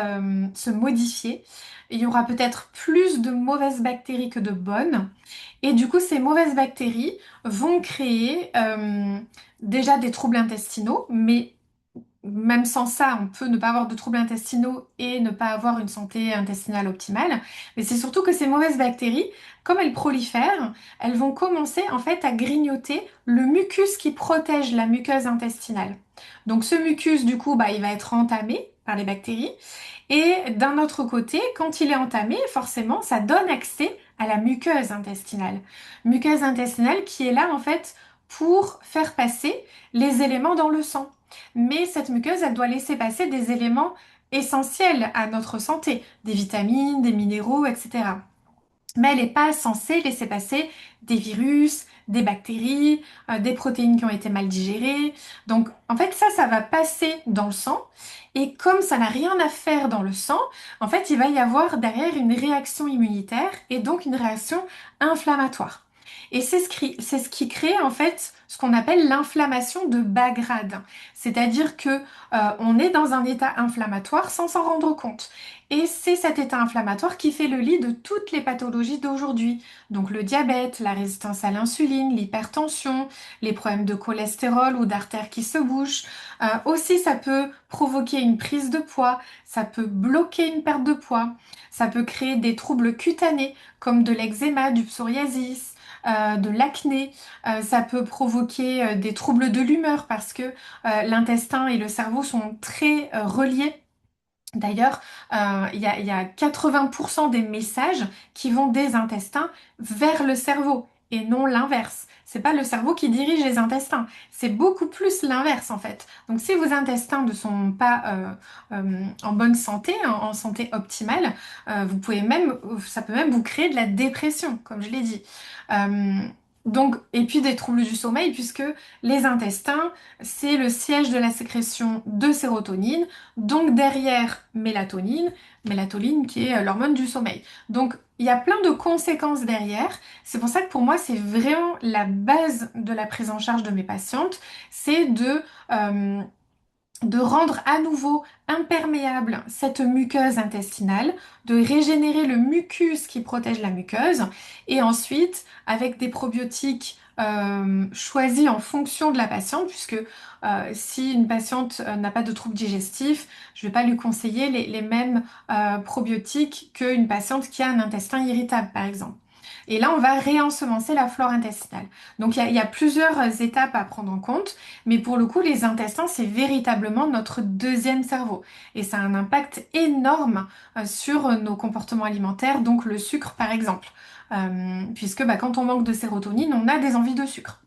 se modifier. Il y aura peut-être plus de mauvaises bactéries que de bonnes. Et du coup, ces mauvaises bactéries vont créer déjà des troubles intestinaux, mais même sans ça, on peut ne pas avoir de troubles intestinaux et ne pas avoir une santé intestinale optimale. Mais c'est surtout que ces mauvaises bactéries, comme elles prolifèrent, elles vont commencer en fait à grignoter le mucus qui protège la muqueuse intestinale. Donc ce mucus, du coup, bah, il va être entamé par les bactéries. Et d'un autre côté, quand il est entamé, forcément, ça donne accès à la muqueuse intestinale. Muqueuse intestinale qui est là en fait pour faire passer les éléments dans le sang. Mais cette muqueuse, elle doit laisser passer des éléments essentiels à notre santé, des vitamines, des minéraux, etc. Mais elle n'est pas censée laisser passer des virus, des bactéries, des protéines qui ont été mal digérées. Donc en fait ça va passer dans le sang. Et comme ça n'a rien à faire dans le sang, en fait il va y avoir derrière une réaction immunitaire et donc une réaction inflammatoire. Et c'est ce qui crée en fait ce qu'on appelle l'inflammation de bas grade. C'est-à-dire que on est dans un état inflammatoire sans s'en rendre compte. Et c'est cet état inflammatoire qui fait le lit de toutes les pathologies d'aujourd'hui. Donc le diabète, la résistance à l'insuline, l'hypertension, les problèmes de cholestérol ou d'artères qui se bouchent. Aussi, ça peut provoquer une prise de poids, ça peut bloquer une perte de poids, ça peut créer des troubles cutanés comme de l'eczéma, du psoriasis, de l'acné. Ça peut provoquer des troubles de l'humeur parce que l'intestin et le cerveau sont très reliés. D'ailleurs, il y a 80% des messages qui vont des intestins vers le cerveau et non l'inverse. C'est pas le cerveau qui dirige les intestins, c'est beaucoup plus l'inverse en fait. Donc si vos intestins ne sont pas en bonne santé, en santé optimale, vous pouvez même, ça peut même vous créer de la dépression, comme je l'ai dit. Euh, donc, et puis des troubles du sommeil, puisque les intestins, c'est le siège de la sécrétion de sérotonine, donc derrière mélatonine qui est l'hormone du sommeil. Donc il y a plein de conséquences derrière. C'est pour ça que pour moi c'est vraiment la base de la prise en charge de mes patientes, c'est euh, de rendre à nouveau imperméable cette muqueuse intestinale, de régénérer le mucus qui protège la muqueuse, et ensuite, avec des probiotiques choisis en fonction de la patiente, puisque si une patiente n'a pas de troubles digestifs, je ne vais pas lui conseiller les mêmes probiotiques qu'une patiente qui a un intestin irritable, par exemple. Et là, on va réensemencer la flore intestinale. Donc, il y a plusieurs étapes à prendre en compte. Mais pour le coup, les intestins, c'est véritablement notre deuxième cerveau. Et ça a un impact énorme sur nos comportements alimentaires, donc le sucre par exemple. Puisque bah, quand on manque de sérotonine, on a des envies de sucre.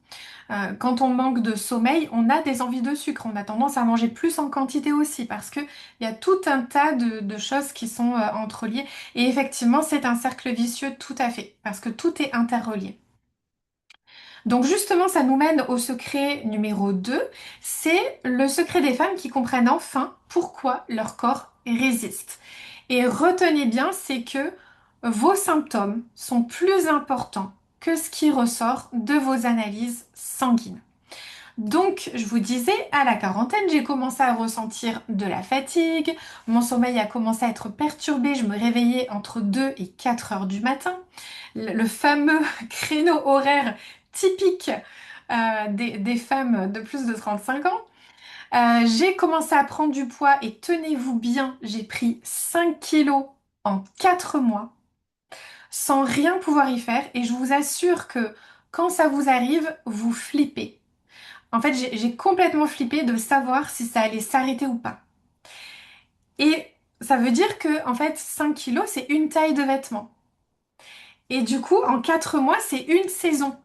Quand on manque de sommeil, on a des envies de sucre. On a tendance à manger plus en quantité aussi parce qu'il y a tout un tas de choses qui sont entreliées. Et effectivement, c'est un cercle vicieux tout à fait parce que tout est interrelié. Donc justement, ça nous mène au secret numéro 2. C'est le secret des femmes qui comprennent enfin pourquoi leur corps résiste. Et retenez bien, c'est que vos symptômes sont plus importants que ce qui ressort de vos analyses sanguines. Donc, je vous disais, à la quarantaine, j'ai commencé à ressentir de la fatigue, mon sommeil a commencé à être perturbé, je me réveillais entre 2 et 4 heures du matin, le fameux créneau horaire typique des femmes de plus de 35 ans. J'ai commencé à prendre du poids et tenez-vous bien, j'ai pris 5 kilos en 4 mois sans rien pouvoir y faire et je vous assure que quand ça vous arrive, vous flippez. En fait, j'ai complètement flippé de savoir si ça allait s'arrêter ou pas. Et ça veut dire que, en fait, 5 kilos, c'est une taille de vêtement. Et du coup, en 4 mois, c'est une saison.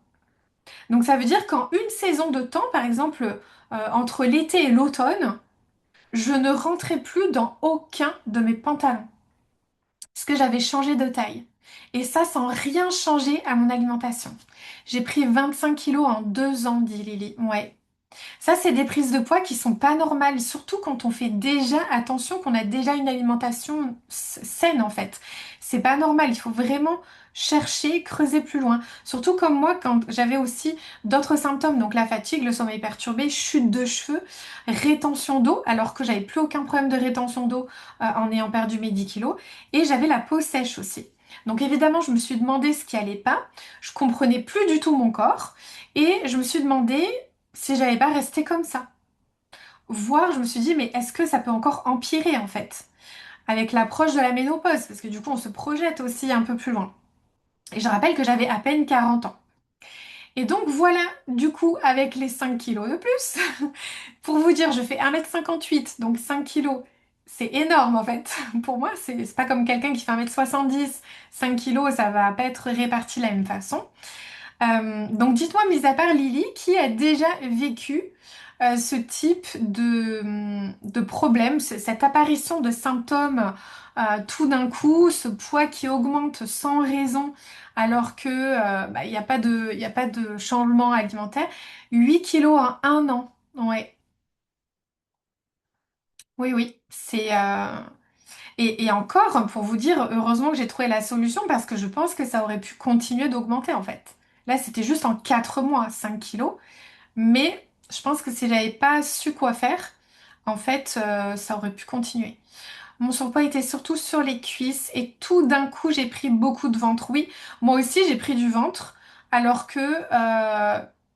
Donc ça veut dire qu'en une saison de temps, par exemple, entre l'été et l'automne, je ne rentrais plus dans aucun de mes pantalons. Parce que j'avais changé de taille. Et ça sans rien changer à mon alimentation. J'ai pris 25 kilos en 2 ans, dit Lily. Ouais. Ça, c'est des prises de poids qui sont pas normales, surtout quand on fait déjà attention, qu'on a déjà une alimentation saine en fait. C'est pas normal, il faut vraiment chercher, creuser plus loin. Surtout comme moi, quand j'avais aussi d'autres symptômes, donc la fatigue, le sommeil perturbé, chute de cheveux, rétention d'eau, alors que j'avais plus aucun problème de rétention d'eau en ayant perdu mes 10 kilos, et j'avais la peau sèche aussi. Donc évidemment, je me suis demandé ce qui allait pas, je comprenais plus du tout mon corps, et je me suis demandé si j'allais pas rester comme ça. Voire, je me suis dit, mais est-ce que ça peut encore empirer en fait, avec l'approche de la ménopause, parce que du coup, on se projette aussi un peu plus loin. Et je rappelle que j'avais à peine 40 ans. Et donc voilà, du coup, avec les 5 kilos de plus, pour vous dire, je fais 1,58 m, donc 5 kilos, c'est énorme en fait. Pour moi, c'est pas comme quelqu'un qui fait 1,70 m, 5 kilos, ça va pas être réparti de la même façon. Donc dites-moi, mis à part Lily, qui a déjà vécu ce type de problème, cette apparition de symptômes tout d'un coup, ce poids qui augmente sans raison alors que bah, il y a pas de changement alimentaire. 8 kilos en 1 an. Ouais, oui, oui. Et encore, pour vous dire, heureusement que j'ai trouvé la solution parce que je pense que ça aurait pu continuer d'augmenter en fait. Là, c'était juste en 4 mois, 5 kilos. Mais je pense que si j'avais pas su quoi faire, en fait, ça aurait pu continuer. Mon surpoids était surtout sur les cuisses et tout d'un coup, j'ai pris beaucoup de ventre. Oui, moi aussi, j'ai pris du ventre, alors que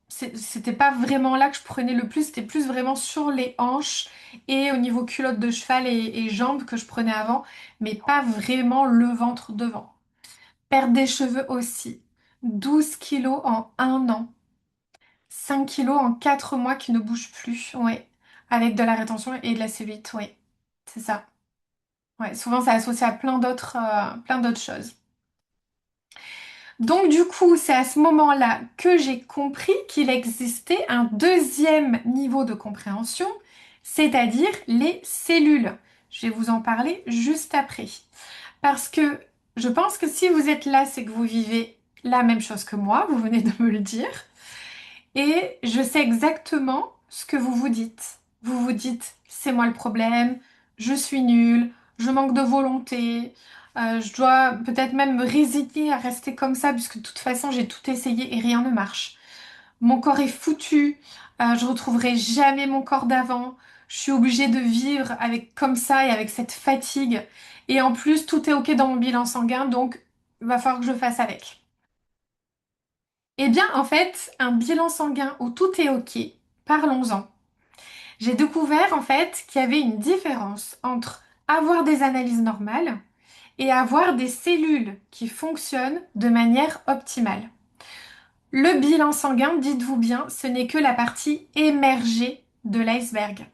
c'était pas vraiment là que je prenais le plus, c'était plus vraiment sur les hanches et au niveau culotte de cheval et jambes que je prenais avant, mais pas vraiment le ventre devant. Perdre des cheveux aussi. 12 kilos en 1 an. 5 kilos en 4 mois qui ne bougent plus, ouais. Avec de la rétention et de la cellulite, ouais. C'est ça. Ouais, souvent, c'est associé à plein d'autres choses. Donc, du coup, c'est à ce moment-là que j'ai compris qu'il existait un deuxième niveau de compréhension, c'est-à-dire les cellules. Je vais vous en parler juste après. Parce que je pense que si vous êtes là, c'est que vous vivez la même chose que moi, vous venez de me le dire. Et je sais exactement ce que vous vous dites. Vous vous dites, c'est moi le problème, je suis nulle, je manque de volonté, je dois peut-être même me résigner à rester comme ça, puisque de toute façon j'ai tout essayé et rien ne marche. Mon corps est foutu, je retrouverai jamais mon corps d'avant, je suis obligée de vivre avec comme ça et avec cette fatigue. Et en plus, tout est ok dans mon bilan sanguin, donc il va falloir que je fasse avec. Eh bien, en fait, un bilan sanguin où tout est OK, parlons-en. J'ai découvert en fait qu'il y avait une différence entre avoir des analyses normales et avoir des cellules qui fonctionnent de manière optimale. Le bilan sanguin, dites-vous bien, ce n'est que la partie émergée de l'iceberg.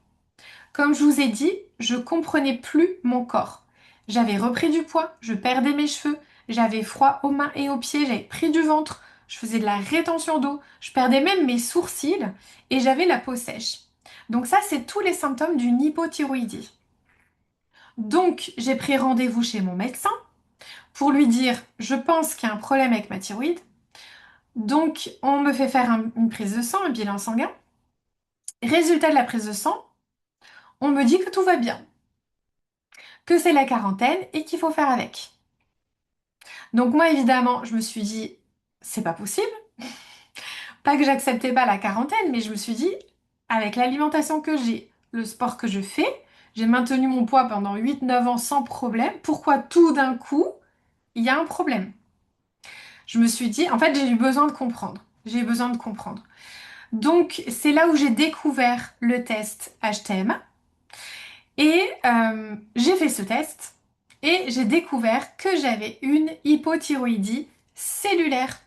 Comme je vous ai dit, je comprenais plus mon corps. J'avais repris du poids, je perdais mes cheveux, j'avais froid aux mains et aux pieds, j'avais pris du ventre, je faisais de la rétention d'eau, je perdais même mes sourcils et j'avais la peau sèche. Donc ça, c'est tous les symptômes d'une hypothyroïdie. Donc, j'ai pris rendez-vous chez mon médecin pour lui dire, je pense qu'il y a un problème avec ma thyroïde. Donc, on me fait faire une prise de sang, un bilan sanguin. Résultat de la prise de sang, on me dit que tout va bien, que c'est la quarantaine et qu'il faut faire avec. Donc moi, évidemment, je me suis dit, c'est pas possible. Pas que j'acceptais pas la quarantaine, mais je me suis dit, avec l'alimentation que j'ai, le sport que je fais, j'ai maintenu mon poids pendant 8-9 ans sans problème. Pourquoi tout d'un coup, il y a un problème? Je me suis dit, en fait, j'ai eu besoin de comprendre. J'ai eu besoin de comprendre. Donc, c'est là où j'ai découvert le test HTMA. Et j'ai fait ce test et j'ai découvert que j'avais une hypothyroïdie cellulaire.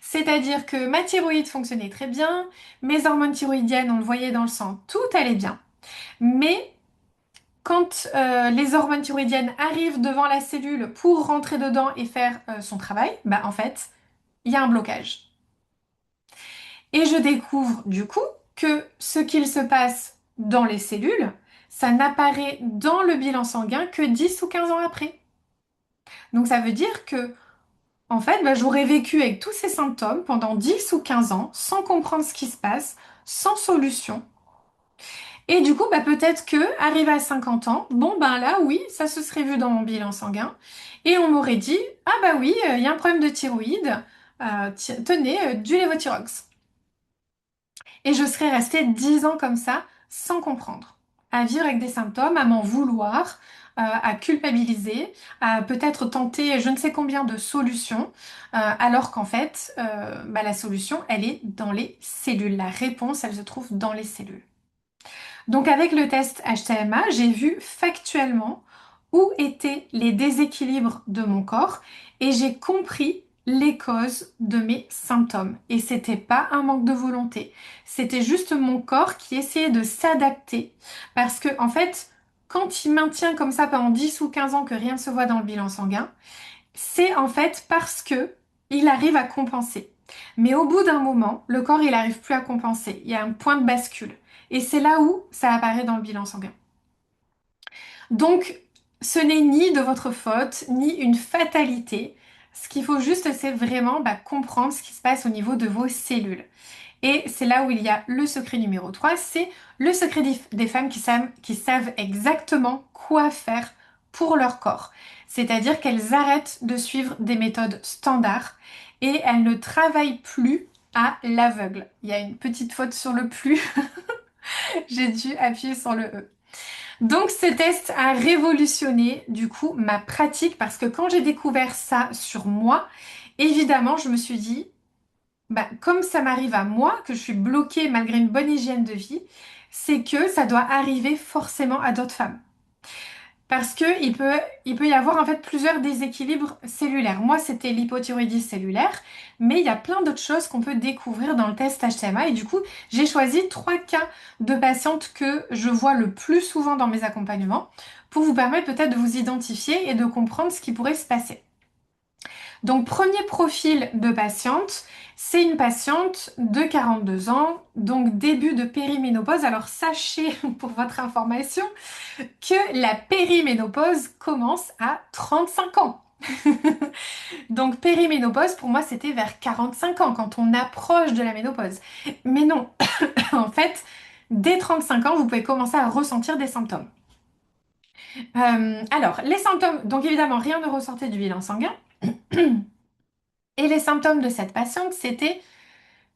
C'est-à-dire que ma thyroïde fonctionnait très bien, mes hormones thyroïdiennes, on le voyait dans le sang, tout allait bien. Mais quand les hormones thyroïdiennes arrivent devant la cellule pour rentrer dedans et faire son travail, bah en fait, il y a un blocage. Et je découvre du coup que ce qu'il se passe dans les cellules, ça n'apparaît dans le bilan sanguin que 10 ou 15 ans après. Donc ça veut dire que en fait, bah, j'aurais vécu avec tous ces symptômes pendant 10 ou 15 ans sans comprendre ce qui se passe, sans solution. Et du coup, bah, peut-être que, arrivé à 50 ans, bon ben là, oui, ça se serait vu dans mon bilan sanguin. Et on m'aurait dit, ah bah oui, il y a un problème de thyroïde, tenez, du lévothyrox. Et je serais restée 10 ans comme ça, sans comprendre, à vivre avec des symptômes, à m'en vouloir, à culpabiliser, à peut-être tenter je ne sais combien de solutions, alors qu'en fait, bah, la solution, elle est dans les cellules. La réponse, elle se trouve dans les cellules. Donc avec le test HTMA, j'ai vu factuellement où étaient les déséquilibres de mon corps et j'ai compris les causes de mes symptômes. Et c'était pas un manque de volonté, c'était juste mon corps qui essayait de s'adapter parce que en fait, quand il maintient comme ça pendant 10 ou 15 ans que rien ne se voit dans le bilan sanguin, c'est en fait parce que il arrive à compenser. Mais au bout d'un moment, le corps, il n'arrive plus à compenser. Il y a un point de bascule. Et c'est là où ça apparaît dans le bilan sanguin. Donc, ce n'est ni de votre faute, ni une fatalité. Ce qu'il faut juste, c'est vraiment comprendre ce qui se passe au niveau de vos cellules. Et c'est là où il y a le secret numéro 3, c'est le secret des femmes qui savent exactement quoi faire pour leur corps. C'est-à-dire qu'elles arrêtent de suivre des méthodes standards et elles ne travaillent plus à l'aveugle. Il y a une petite faute sur le plus, j'ai dû appuyer sur le E. Donc ce test a révolutionné du coup ma pratique parce que quand j'ai découvert ça sur moi, évidemment je me suis dit, bah, comme ça m'arrive à moi, que je suis bloquée malgré une bonne hygiène de vie, c'est que ça doit arriver forcément à d'autres femmes. Parce que il peut y avoir en fait plusieurs déséquilibres cellulaires. Moi, c'était l'hypothyroïdie cellulaire, mais il y a plein d'autres choses qu'on peut découvrir dans le test HTMA. Et du coup, j'ai choisi 3 cas de patientes que je vois le plus souvent dans mes accompagnements pour vous permettre peut-être de vous identifier et de comprendre ce qui pourrait se passer. Donc, premier profil de patiente, c'est une patiente de 42 ans, donc début de périménopause. Alors, sachez pour votre information que la périménopause commence à 35 ans. Donc périménopause, pour moi, c'était vers 45 ans, quand on approche de la ménopause. Mais non, en fait, dès 35 ans, vous pouvez commencer à ressentir des symptômes. Alors, les symptômes, donc évidemment, rien ne ressortait du bilan sanguin. Et les symptômes de cette patiente, c'était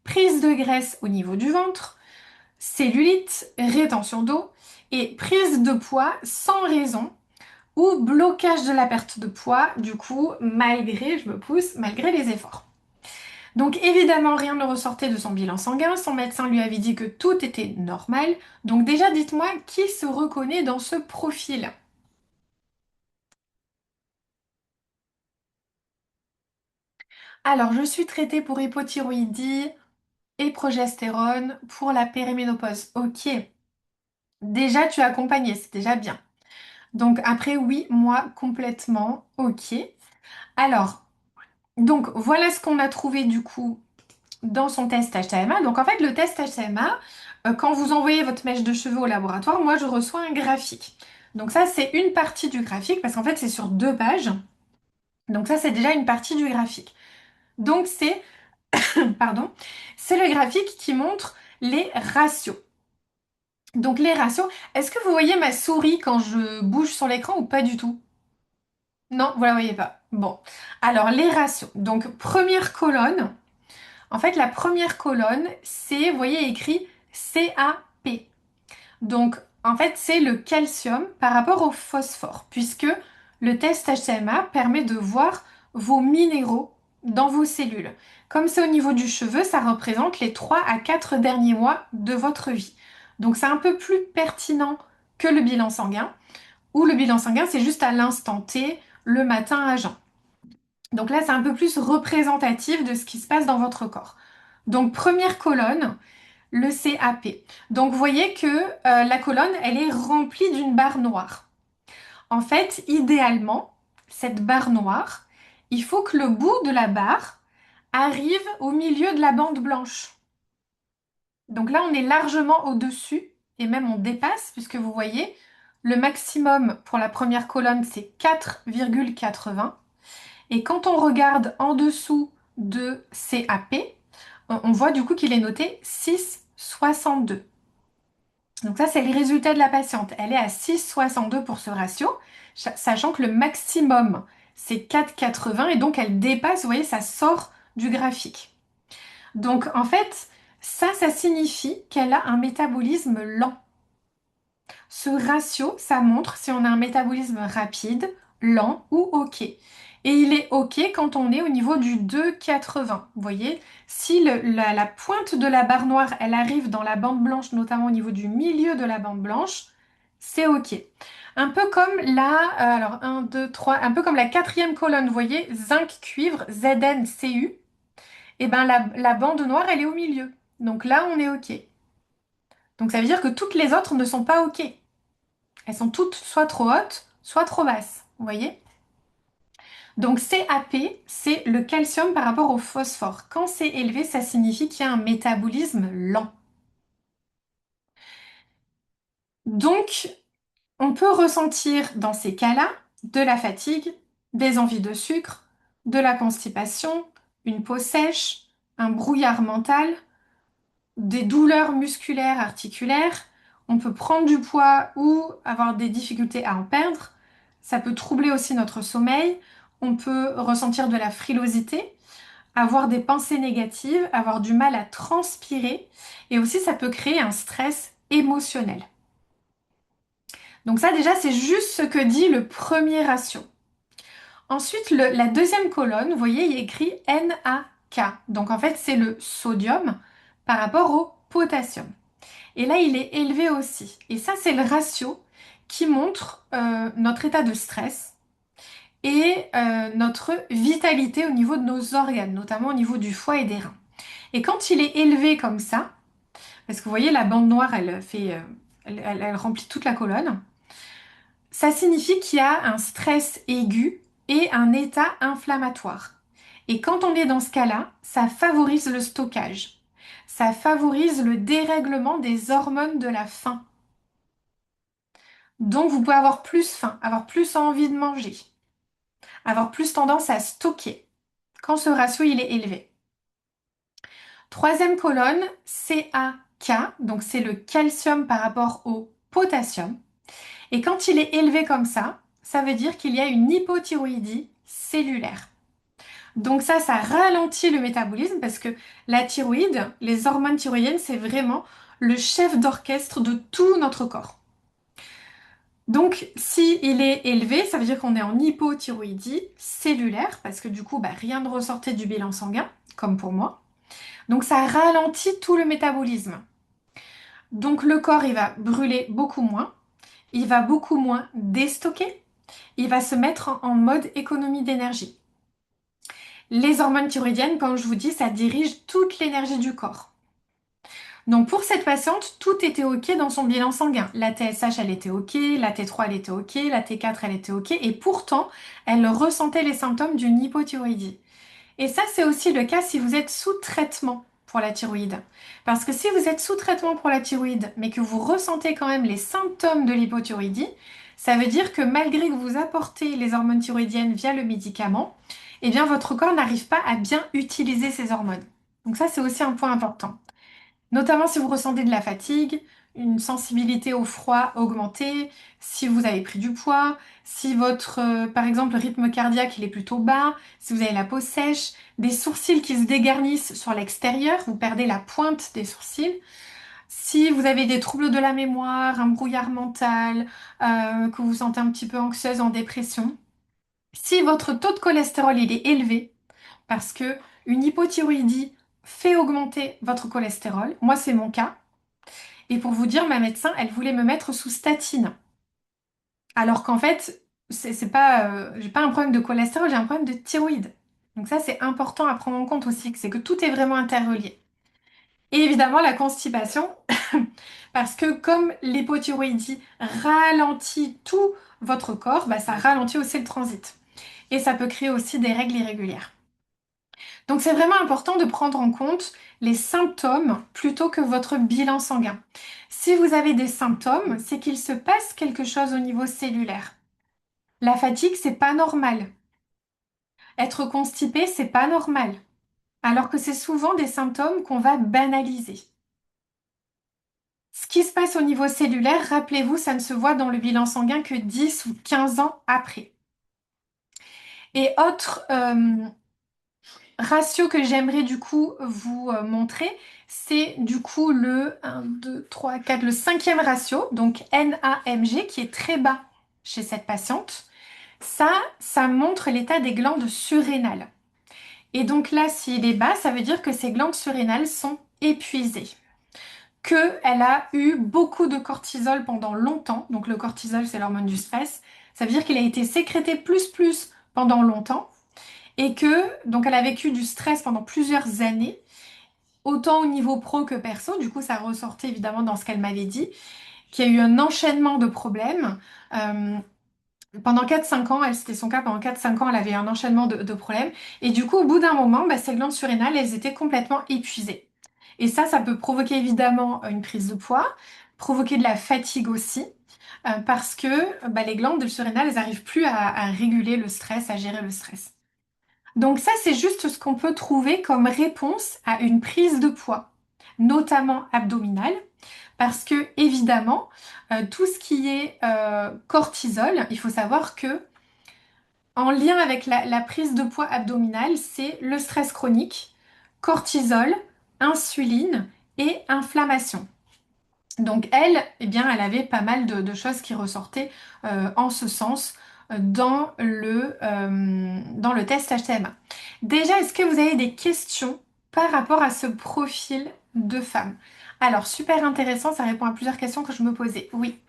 prise de graisse au niveau du ventre, cellulite, rétention d'eau et prise de poids sans raison ou blocage de la perte de poids, du coup, malgré, je me pousse, malgré les efforts. Donc évidemment, rien ne ressortait de son bilan sanguin, son médecin lui avait dit que tout était normal. Donc déjà, dites-moi qui se reconnaît dans ce profil. Alors, je suis traitée pour hypothyroïdie et progestérone pour la périménopause. Ok, déjà tu es accompagnée, c'est déjà bien. Donc après, oui, moi complètement, ok. Alors, donc voilà ce qu'on a trouvé du coup dans son test HTMA. Donc en fait, le test HTMA, quand vous envoyez votre mèche de cheveux au laboratoire, moi je reçois un graphique. Donc ça, c'est une partie du graphique parce qu'en fait, c'est sur 2 pages. Donc ça, c'est déjà une partie du graphique. Donc c'est, pardon, c'est le graphique qui montre les ratios. Donc les ratios, est-ce que vous voyez ma souris quand je bouge sur l'écran ou pas du tout? Non, vous la voyez pas. Bon, alors les ratios. Donc première colonne. En fait, la première colonne, c'est, vous voyez, écrit CAP. Donc, en fait, c'est le calcium par rapport au phosphore, puisque le test HCMA permet de voir vos minéraux dans vos cellules. Comme c'est au niveau du cheveu, ça représente les 3 à 4 derniers mois de votre vie. Donc, c'est un peu plus pertinent que le bilan sanguin, où le bilan sanguin, c'est juste à l'instant T, le matin à jeun. Donc là, c'est un peu plus représentatif de ce qui se passe dans votre corps. Donc, première colonne, le CAP. Donc, vous voyez que la colonne, elle est remplie d'une barre noire. En fait, idéalement, cette barre noire, il faut que le bout de la barre arrive au milieu de la bande blanche. Donc là, on est largement au-dessus et même on dépasse, puisque vous voyez, le maximum pour la première colonne, c'est 4,80. Et quand on regarde en dessous de CAP, on voit du coup qu'il est noté 6,62. Donc ça, c'est les résultats de la patiente. Elle est à 6,62 pour ce ratio, sachant que le maximum, c'est 4,80 et donc elle dépasse, vous voyez, ça sort du graphique. Donc en fait, ça signifie qu'elle a un métabolisme lent. Ce ratio, ça montre si on a un métabolisme rapide, lent ou OK. Et il est OK quand on est au niveau du 2,80. Vous voyez, si la pointe de la barre noire, elle arrive dans la bande blanche, notamment au niveau du milieu de la bande blanche, c'est OK. Un peu comme alors 1, 2, 3, un peu comme la quatrième colonne, vous voyez, zinc, cuivre, ZnCu. Et ben la bande noire, elle est au milieu. Donc là, on est OK. Donc ça veut dire que toutes les autres ne sont pas OK. Elles sont toutes soit trop hautes, soit trop basses. Vous voyez? Donc CAP, c'est le calcium par rapport au phosphore. Quand c'est élevé, ça signifie qu'il y a un métabolisme lent. Donc, on peut ressentir dans ces cas-là de la fatigue, des envies de sucre, de la constipation, une peau sèche, un brouillard mental, des douleurs musculaires, articulaires. On peut prendre du poids ou avoir des difficultés à en perdre. Ça peut troubler aussi notre sommeil. On peut ressentir de la frilosité, avoir des pensées négatives, avoir du mal à transpirer. Et aussi, ça peut créer un stress émotionnel. Donc ça, déjà, c'est juste ce que dit le premier ratio. Ensuite, la deuxième colonne, vous voyez, il y a écrit NaK. Donc en fait, c'est le sodium par rapport au potassium. Et là, il est élevé aussi. Et ça, c'est le ratio qui montre notre état de stress et notre vitalité au niveau de nos organes, notamment au niveau du foie et des reins. Et quand il est élevé comme ça, parce que vous voyez, la bande noire, elle remplit toute la colonne, ça signifie qu'il y a un stress aigu et un état inflammatoire. Et quand on est dans ce cas-là, ça favorise le stockage. Ça favorise le dérèglement des hormones de la faim. Donc vous pouvez avoir plus faim, avoir plus envie de manger, avoir plus tendance à stocker quand ce ratio il est élevé. Troisième colonne, CaK, donc c'est le calcium par rapport au potassium. Et quand il est élevé comme ça veut dire qu'il y a une hypothyroïdie cellulaire. Donc ça ralentit le métabolisme parce que la thyroïde, les hormones thyroïdiennes, c'est vraiment le chef d'orchestre de tout notre corps. Donc si il est élevé, ça veut dire qu'on est en hypothyroïdie cellulaire parce que du coup, rien ne ressortait du bilan sanguin, comme pour moi. Donc ça ralentit tout le métabolisme. Donc le corps, il va brûler beaucoup moins, il va beaucoup moins déstocker, il va se mettre en mode économie d'énergie. Les hormones thyroïdiennes, comme je vous dis, ça dirige toute l'énergie du corps. Donc pour cette patiente, tout était OK dans son bilan sanguin. La TSH, elle était OK, la T3, elle était OK, la T4, elle était OK, et pourtant, elle ressentait les symptômes d'une hypothyroïdie. Et ça, c'est aussi le cas si vous êtes sous traitement pour la thyroïde. Parce que si vous êtes sous traitement pour la thyroïde, mais que vous ressentez quand même les symptômes de l'hypothyroïdie, ça veut dire que malgré que vous apportez les hormones thyroïdiennes via le médicament, eh bien votre corps n'arrive pas à bien utiliser ces hormones. Donc ça, c'est aussi un point important. Notamment si vous ressentez de la fatigue, une sensibilité au froid augmentée, si vous avez pris du poids, si votre, par exemple, rythme cardiaque il est plutôt bas, si vous avez la peau sèche, des sourcils qui se dégarnissent sur l'extérieur, vous perdez la pointe des sourcils, si vous avez des troubles de la mémoire, un brouillard mental, que vous vous sentez un petit peu anxieuse, en dépression, si votre taux de cholestérol il est élevé, parce que une hypothyroïdie fait augmenter votre cholestérol, moi c'est mon cas, et pour vous dire, ma médecin, elle voulait me mettre sous statine. Alors qu'en fait, c'est pas, j'ai pas un problème de cholestérol, j'ai un problème de thyroïde. Donc ça, c'est important à prendre en compte aussi, que c'est que tout est vraiment interrelié. Et évidemment, la constipation, parce que comme l'hypothyroïdie ralentit tout votre corps, ça ralentit aussi le transit. Et ça peut créer aussi des règles irrégulières. Donc c'est vraiment important de prendre en compte les symptômes plutôt que votre bilan sanguin. Si vous avez des symptômes, c'est qu'il se passe quelque chose au niveau cellulaire. La fatigue, c'est pas normal. Être constipé, c'est pas normal. Alors que c'est souvent des symptômes qu'on va banaliser. Ce qui se passe au niveau cellulaire, rappelez-vous, ça ne se voit dans le bilan sanguin que 10 ou 15 ans après. Et autre ratio que j'aimerais du coup vous montrer, c'est du coup le 1, 2, 3, 4, le cinquième ratio, donc NaMG, qui est très bas chez cette patiente. Ça montre l'état des glandes surrénales. Et donc là, s'il est bas, ça veut dire que ces glandes surrénales sont épuisées. Qu'elle a eu beaucoup de cortisol pendant longtemps. Donc le cortisol, c'est l'hormone du stress. Ça veut dire qu'il a été sécrété plus pendant longtemps et que donc elle a vécu du stress pendant plusieurs années, autant au niveau pro que perso. Du coup, ça ressortait évidemment dans ce qu'elle m'avait dit, qu'il y a eu un enchaînement de problèmes. Pendant 4-5 ans, c'était son cas, pendant 4-5 ans, elle avait un enchaînement de problèmes. Et du coup, au bout d'un moment, ces glandes surrénales, elles étaient complètement épuisées. Et ça peut provoquer évidemment une prise de poids, provoquer de la fatigue aussi, parce que les glandes surrénales, elles n'arrivent plus à réguler le stress, à gérer le stress. Donc ça, c'est juste ce qu'on peut trouver comme réponse à une prise de poids, notamment abdominale, Parce que, évidemment, tout ce qui est cortisol, il faut savoir que en lien avec la prise de poids abdominale, c'est le stress chronique, cortisol, insuline et inflammation. Donc elle, eh bien, elle avait pas mal de choses qui ressortaient en ce sens dans le test HTMA. Déjà, est-ce que vous avez des questions par rapport à ce profil de femme? Alors, super intéressant, ça répond à plusieurs questions que je me posais. Oui.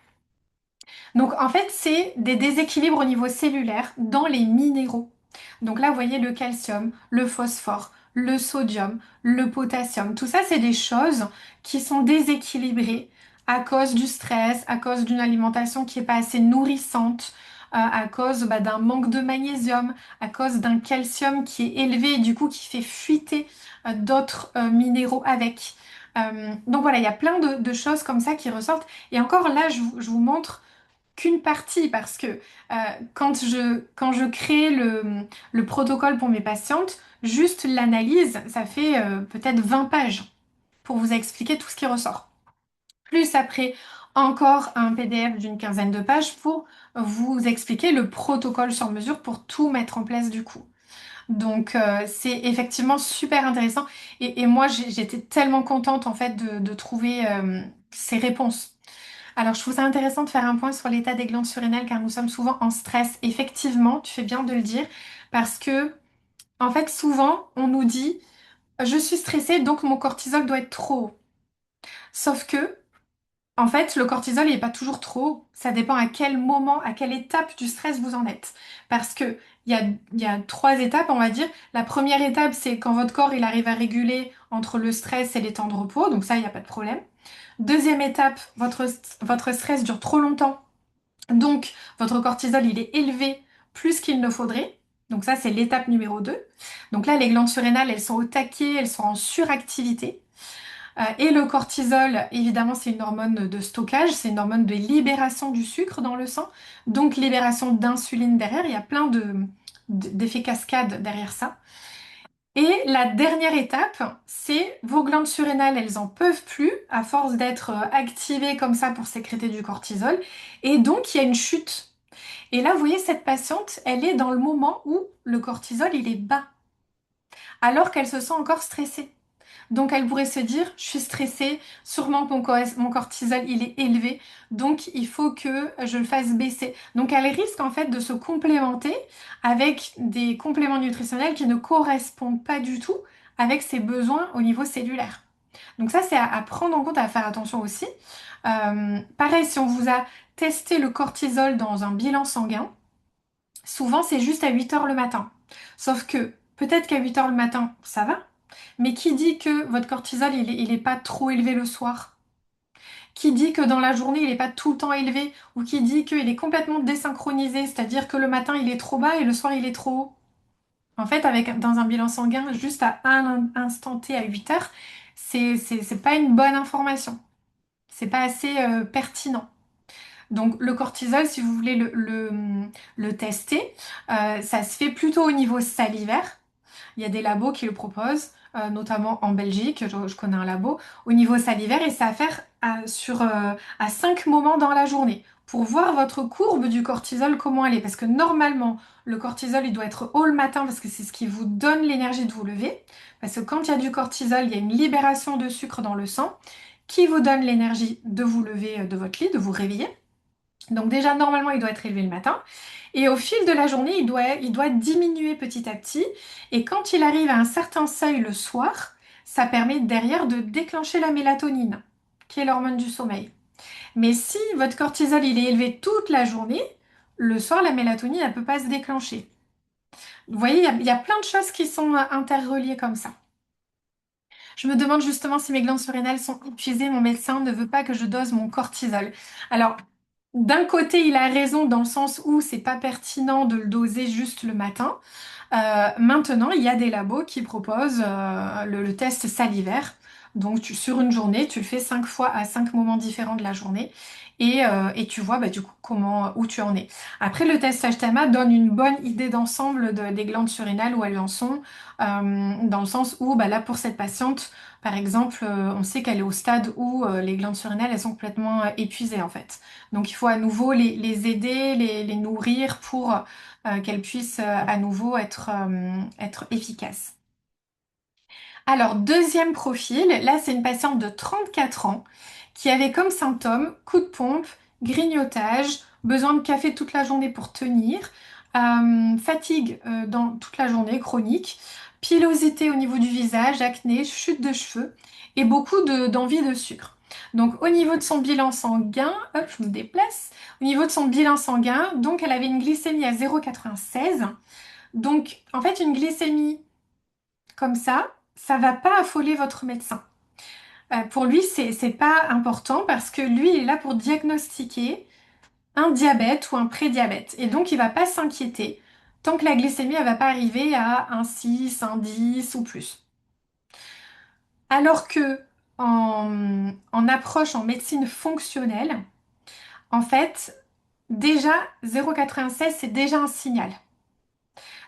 Donc en fait, c'est des déséquilibres au niveau cellulaire dans les minéraux. Donc là, vous voyez le calcium, le phosphore, le sodium, le potassium. Tout ça, c'est des choses qui sont déséquilibrées à cause du stress, à cause d'une alimentation qui n'est pas assez nourrissante, à cause d'un manque de magnésium, à cause d'un calcium qui est élevé et du coup qui fait fuiter d'autres minéraux avec. Donc voilà, il y a plein de choses comme ça qui ressortent. Et encore là, je vous montre qu'une partie parce que quand je crée le protocole pour mes patientes, juste l'analyse, ça fait peut-être 20 pages pour vous expliquer tout ce qui ressort. Plus après, encore un PDF d'une quinzaine de pages pour vous expliquer le protocole sur mesure pour tout mettre en place du coup. Donc c'est effectivement super intéressant et moi j'étais tellement contente en fait de trouver ces réponses. Alors, je trouve ça intéressant de faire un point sur l'état des glandes surrénales car nous sommes souvent en stress. Effectivement, tu fais bien de le dire parce que, en fait, souvent, on nous dit, je suis stressée, donc mon cortisol doit être trop haut. Sauf que, en fait, le cortisol, il n'est pas toujours trop haut. Ça dépend à quel moment, à quelle étape du stress vous en êtes. Parce que il y a trois étapes, on va dire. La première étape, c'est quand votre corps, il arrive à réguler entre le stress et les temps de repos. Donc ça, il n'y a pas de problème. Deuxième étape, votre stress dure trop longtemps. Donc, votre cortisol, il est élevé plus qu'il ne faudrait. Donc ça, c'est l'étape numéro 2. Donc là, les glandes surrénales, elles sont au taquet, elles sont en suractivité. Et le cortisol, évidemment, c'est une hormone de stockage, c'est une hormone de libération du sucre dans le sang, donc libération d'insuline derrière. Il y a plein d'effets cascades derrière ça. Et la dernière étape, c'est vos glandes surrénales, elles en peuvent plus à force d'être activées comme ça pour sécréter du cortisol. Et donc, il y a une chute. Et là, vous voyez, cette patiente, elle est dans le moment où le cortisol, il est bas, alors qu'elle se sent encore stressée. Donc, elle pourrait se dire, je suis stressée, sûrement que mon cortisol, il est élevé, donc il faut que je le fasse baisser. Donc, elle risque en fait de se complémenter avec des compléments nutritionnels qui ne correspondent pas du tout avec ses besoins au niveau cellulaire. Donc ça, c'est à prendre en compte, à faire attention aussi. Pareil, si on vous a testé le cortisol dans un bilan sanguin, souvent, c'est juste à 8 heures le matin. Sauf que peut-être qu'à 8 heures le matin, ça va. Mais qui dit que votre cortisol, il est pas trop élevé le soir? Qui dit que dans la journée, il n'est pas tout le temps élevé? Ou qui dit qu'il est complètement désynchronisé, c'est-à-dire que le matin, il est trop bas et le soir, il est trop haut? En fait, dans un bilan sanguin, juste à un instant T à 8 heures, c'est pas une bonne information. C'est pas assez pertinent. Donc le cortisol, si vous voulez le tester, ça se fait plutôt au niveau salivaire. Il y a des labos qui le proposent, notamment en Belgique, je connais un labo, au niveau salivaire, et c'est à faire à 5 moments dans la journée pour voir votre courbe du cortisol, comment elle est. Parce que normalement, le cortisol, il doit être haut le matin parce que c'est ce qui vous donne l'énergie de vous lever. Parce que quand il y a du cortisol, il y a une libération de sucre dans le sang qui vous donne l'énergie de vous lever de votre lit, de vous réveiller. Donc déjà, normalement, il doit être élevé le matin. Et au fil de la journée, il doit diminuer petit à petit. Et quand il arrive à un certain seuil le soir, ça permet derrière de déclencher la mélatonine, qui est l'hormone du sommeil. Mais si votre cortisol, il est élevé toute la journée, le soir, la mélatonine, elle ne peut pas se déclencher. Vous voyez, il y a plein de choses qui sont interreliées comme ça. Je me demande justement si mes glandes surrénales sont épuisées. Mon médecin ne veut pas que je dose mon cortisol. Alors, d'un côté, il a raison dans le sens où c'est pas pertinent de le doser juste le matin. Maintenant, il y a des labos qui proposent le test salivaire. Donc, sur une journée, tu le fais 5 fois à 5 moments différents de la journée. et tu vois bah, du coup où tu en es. Après, le test HTMA donne une bonne idée d'ensemble des glandes surrénales, où elles en sont, dans le sens où bah, là pour cette patiente, par exemple, on sait qu'elle est au stade où les glandes surrénales elles sont complètement épuisées en fait. Donc il faut à nouveau les aider, les nourrir pour qu'elles puissent à nouveau être efficaces. Alors, deuxième profil, là c'est une patiente de 34 ans qui avait comme symptômes coup de pompe, grignotage, besoin de café toute la journée pour tenir, fatigue dans toute la journée chronique, pilosité au niveau du visage, acné, chute de cheveux et beaucoup d'envie de sucre. Donc au niveau de son bilan sanguin, hop, je me déplace. Au niveau de son bilan sanguin, donc elle avait une glycémie à 0,96. Donc en fait une glycémie comme ça va pas affoler votre médecin. Pour lui, c'est pas important parce que lui, il est là pour diagnostiquer un diabète ou un prédiabète. Et donc, il va pas s'inquiéter tant que la glycémie, elle va pas arriver à un 6, un 10 ou plus. Alors que en approche en médecine fonctionnelle, en fait, déjà 0,96, c'est déjà un signal.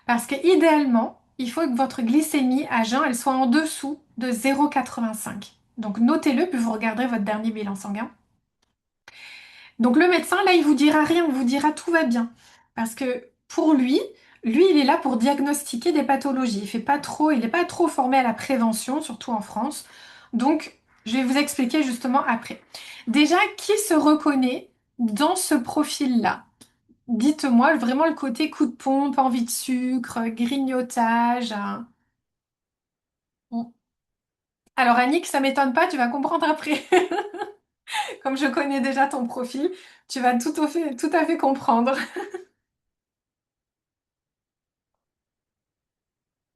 Parce que idéalement, il faut que votre glycémie à jeun, elle soit en dessous de 0,85. Donc notez-le, puis vous regarderez votre dernier bilan sanguin. Donc le médecin, là, il vous dira rien, il vous dira tout va bien. Parce que pour lui, il est là pour diagnostiquer des pathologies. Il n'est pas trop formé à la prévention, surtout en France. Donc, je vais vous expliquer justement après. Déjà, qui se reconnaît dans ce profil-là? Dites-moi vraiment le côté coup de pompe, envie de sucre, grignotage, hein. Bon. Alors Annick, ça m'étonne pas, tu vas comprendre après. Comme je connais déjà ton profil, tu vas tout à fait comprendre.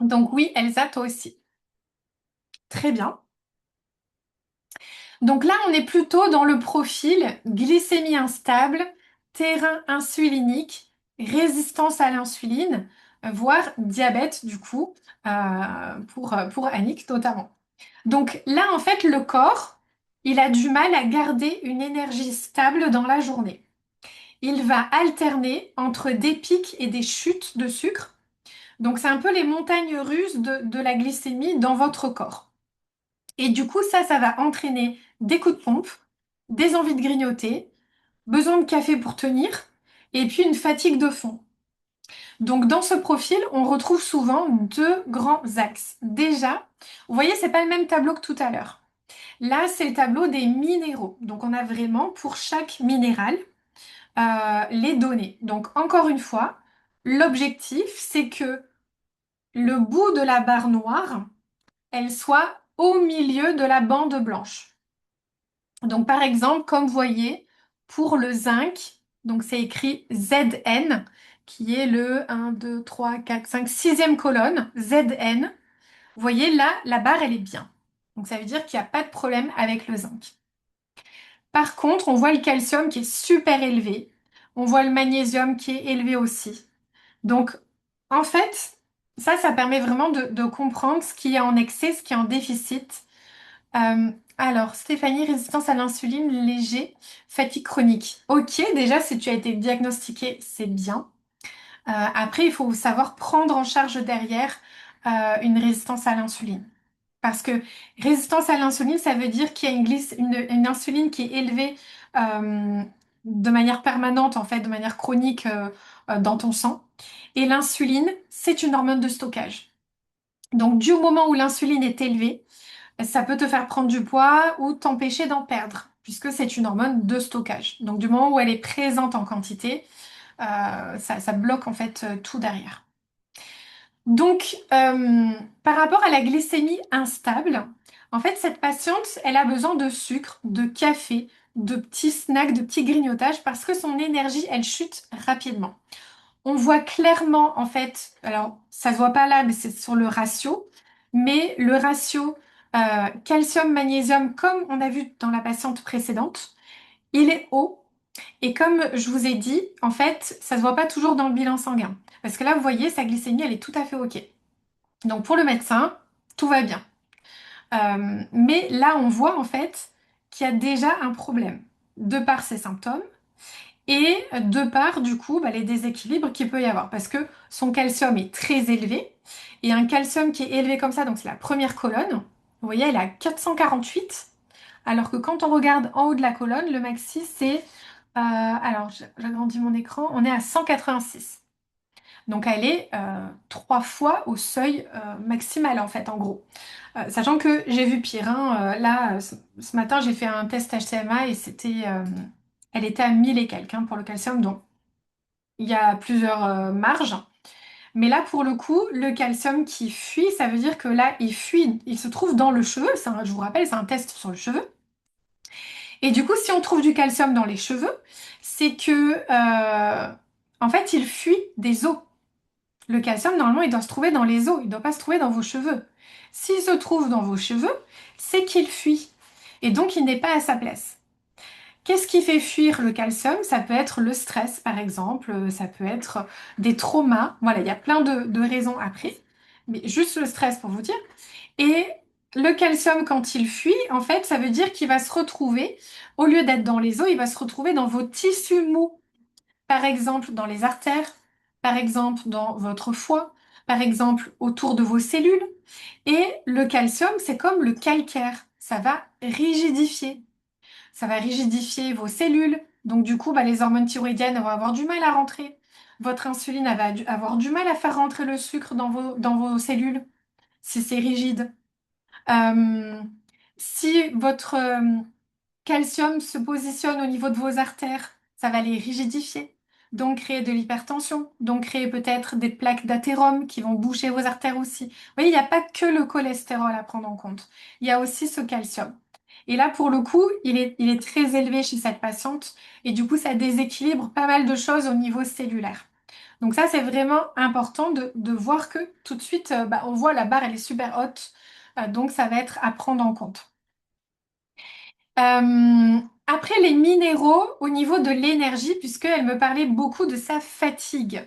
Donc oui, Elsa, toi aussi. Très bien. Donc là, on est plutôt dans le profil glycémie instable, terrain insulinique, résistance à l'insuline, voire diabète du coup, pour Annick notamment. Donc là, en fait, le corps, il a du mal à garder une énergie stable dans la journée. Il va alterner entre des pics et des chutes de sucre. Donc c'est un peu les montagnes russes de la glycémie dans votre corps. Et du coup, ça va entraîner des coups de pompe, des envies de grignoter, besoin de café pour tenir, et puis une fatigue de fond. Donc dans ce profil, on retrouve souvent deux grands axes. Déjà, vous voyez, c'est pas le même tableau que tout à l'heure. Là, c'est le tableau des minéraux. Donc on a vraiment pour chaque minéral les données. Donc encore une fois, l'objectif, c'est que le bout de la barre noire, elle soit au milieu de la bande blanche. Donc, par exemple, comme vous voyez, pour le zinc, donc c'est écrit Zn, qui est le 1, 2, 3, 4, 5, sixième colonne, Zn. Vous voyez, là, la barre, elle est bien. Donc, ça veut dire qu'il n'y a pas de problème avec le zinc. Par contre, on voit le calcium qui est super élevé. On voit le magnésium qui est élevé aussi. Donc, en fait, ça permet vraiment de comprendre ce qui est en excès, ce qui est en déficit. Alors, Stéphanie, résistance à l'insuline léger, fatigue chronique. Ok, déjà, si tu as été diagnostiqué, c'est bien. Après, il faut savoir prendre en charge derrière une résistance à l'insuline. Parce que résistance à l'insuline, ça veut dire qu'il y a une insuline qui est élevée euh, de manière permanente, en fait, de manière chronique dans ton sang. Et l'insuline, c'est une hormone de stockage. Donc, du moment où l'insuline est élevée, ça peut te faire prendre du poids ou t'empêcher d'en perdre, puisque c'est une hormone de stockage. Donc, du moment où elle est présente en quantité, ça bloque en fait tout derrière. Donc, par rapport à la glycémie instable, en fait, cette patiente, elle a besoin de sucre, de café, de petits snacks, de petits grignotages, parce que son énergie, elle chute rapidement. On voit clairement, en fait, alors ça se voit pas là, mais c'est sur le ratio, mais le ratio calcium-magnésium, comme on a vu dans la patiente précédente, il est haut. Et comme je vous ai dit, en fait, ça se voit pas toujours dans le bilan sanguin. Parce que là, vous voyez, sa glycémie, elle est tout à fait OK. Donc pour le médecin, tout va bien. Mais là, on voit en fait qu'il y a déjà un problème. de par ses symptômes et de par, du coup, les déséquilibres qu'il peut y avoir. Parce que son calcium est très élevé. Et un calcium qui est élevé comme ça, donc c'est la première colonne, vous voyez, elle est à 448. Alors que quand on regarde en haut de la colonne, le maxi, c'est... alors, j'agrandis mon écran, on est à 186. Donc elle est 3 fois au seuil maximal en fait, en gros. Sachant que j'ai vu pire, hein. Là, ce matin, j'ai fait un test HCMA et elle était à 1000 et quelques hein, pour le calcium. Donc il y a plusieurs marges. Mais là, pour le coup, le calcium qui fuit, ça veut dire que là, il fuit, il se trouve dans le cheveu. Je vous rappelle, c'est un test sur le cheveu. Et du coup, si on trouve du calcium dans les cheveux, c'est que, en fait, il fuit des os. Le calcium, normalement, il doit se trouver dans les os, il ne doit pas se trouver dans vos cheveux. S'il se trouve dans vos cheveux, c'est qu'il fuit. Et donc, il n'est pas à sa place. Qu'est-ce qui fait fuir le calcium? Ça peut être le stress, par exemple, ça peut être des traumas. Voilà, il y a plein de raisons après. Mais juste le stress pour vous dire. Et le calcium, quand il fuit, en fait, ça veut dire qu'il va se retrouver, au lieu d'être dans les os, il va se retrouver dans vos tissus mous. Par exemple, dans les artères, par exemple, dans votre foie, par exemple, autour de vos cellules. Et le calcium, c'est comme le calcaire. Ça va rigidifier. Ça va rigidifier vos cellules. Donc, du coup, les hormones thyroïdiennes vont avoir du mal à rentrer. Votre insuline elle va avoir du mal à faire rentrer le sucre dans vos cellules si c'est rigide. Euh, si votre calcium se positionne au niveau de vos artères, ça va les rigidifier, donc créer de l'hypertension, donc créer peut-être des plaques d'athérome qui vont boucher vos artères aussi. Vous voyez, il n'y a pas que le cholestérol à prendre en compte, il y a aussi ce calcium. Et là, pour le coup, il est très élevé chez cette patiente et du coup, ça déséquilibre pas mal de choses au niveau cellulaire. Donc ça, c'est vraiment important de voir que tout de suite, on voit la barre, elle est super haute, donc ça va être à prendre en compte. Après les minéraux, au niveau de l'énergie, puisqu'elle me parlait beaucoup de sa fatigue.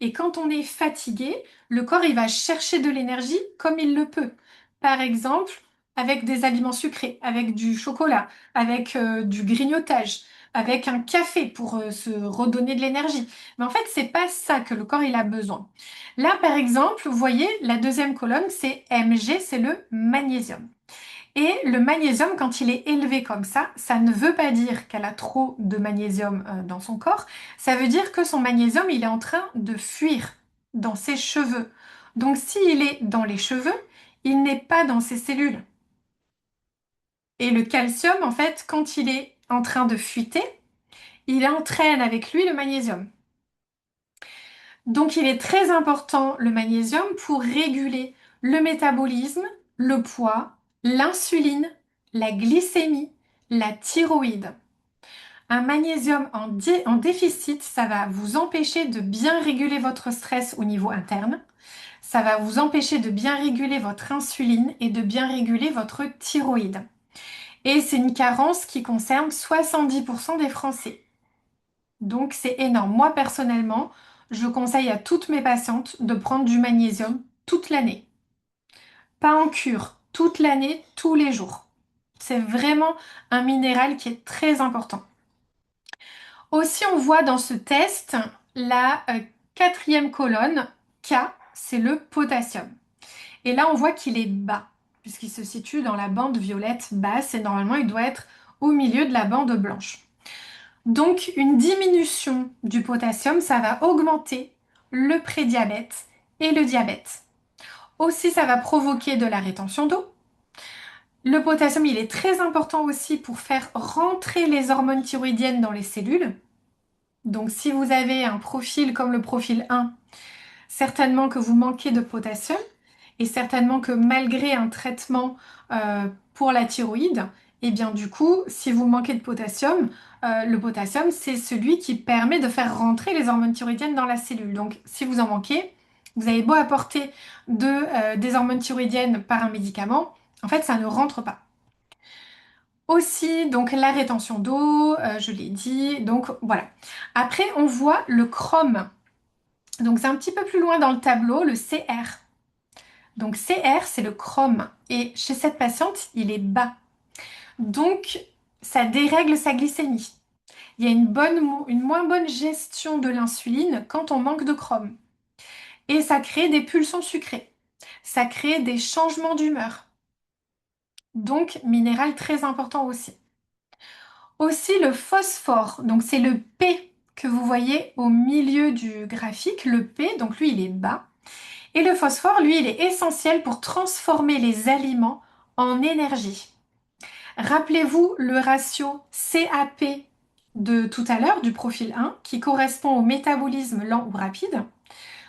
Et quand on est fatigué, le corps, il va chercher de l'énergie comme il le peut. Par exemple, avec des aliments sucrés, avec du chocolat, avec du grignotage, avec un café pour se redonner de l'énergie. Mais en fait, c'est pas ça que le corps, il a besoin. Là, par exemple, vous voyez, la deuxième colonne, c'est Mg, c'est le magnésium. Et le magnésium, quand il est élevé comme ça ne veut pas dire qu'elle a trop de magnésium dans son corps. Ça veut dire que son magnésium, il est en train de fuir dans ses cheveux. Donc s'il est dans les cheveux, il n'est pas dans ses cellules. Et le calcium, en fait, quand il est en train de fuiter, il entraîne avec lui le magnésium. Donc il est très important, le magnésium, pour réguler le métabolisme, le poids, l'insuline, la glycémie, la thyroïde. Un magnésium en déficit, ça va vous empêcher de bien réguler votre stress au niveau interne. Ça va vous empêcher de bien réguler votre insuline et de bien réguler votre thyroïde. Et c'est une carence qui concerne 70% des Français. Donc c'est énorme. Moi personnellement, je conseille à toutes mes patientes de prendre du magnésium toute l'année. Pas en cure, toute l'année, tous les jours. C'est vraiment un minéral qui est très important. Aussi, on voit dans ce test la quatrième colonne, K, c'est le potassium. Et là, on voit qu'il est bas, puisqu'il se situe dans la bande violette basse et normalement, il doit être au milieu de la bande blanche. Donc, une diminution du potassium, ça va augmenter le prédiabète et le diabète. Aussi, ça va provoquer de la rétention d'eau. Le potassium, il est très important aussi pour faire rentrer les hormones thyroïdiennes dans les cellules. Donc, si vous avez un profil comme le profil 1, certainement que vous manquez de potassium et certainement que malgré un traitement pour la thyroïde, et bien du coup, si vous manquez de potassium, le potassium, c'est celui qui permet de faire rentrer les hormones thyroïdiennes dans la cellule. Donc, si vous en manquez, vous avez beau apporter des hormones thyroïdiennes par un médicament, en fait, ça ne rentre pas. Aussi, donc la rétention d'eau, je l'ai dit, donc voilà. Après, on voit le chrome. Donc c'est un petit peu plus loin dans le tableau, le CR. Donc CR, c'est le chrome. Et chez cette patiente, il est bas. Donc ça dérègle sa glycémie. Il y a une moins bonne gestion de l'insuline quand on manque de chrome. Et ça crée des pulsions sucrées. Ça crée des changements d'humeur. Donc, minéral très important aussi. Aussi le phosphore, donc c'est le P que vous voyez au milieu du graphique, le P, donc lui il est bas. Et le phosphore, lui, il est essentiel pour transformer les aliments en énergie. Rappelez-vous le ratio CAP de tout à l'heure, du profil 1, qui correspond au métabolisme lent ou rapide.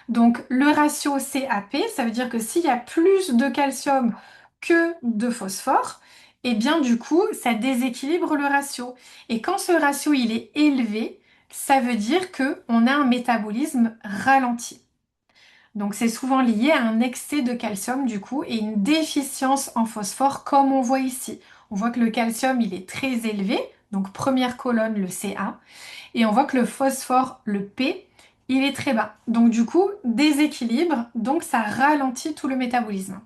Donc le ratio CAP, ça veut dire que s'il y a plus de calcium que de phosphore, eh bien du coup, ça déséquilibre le ratio. Et quand ce ratio il est élevé, ça veut dire que on a un métabolisme ralenti. Donc c'est souvent lié à un excès de calcium du coup et une déficience en phosphore comme on voit ici. On voit que le calcium il est très élevé, donc première colonne le Ca, et on voit que le phosphore, le P, il est très bas. Donc du coup, déséquilibre, donc ça ralentit tout le métabolisme.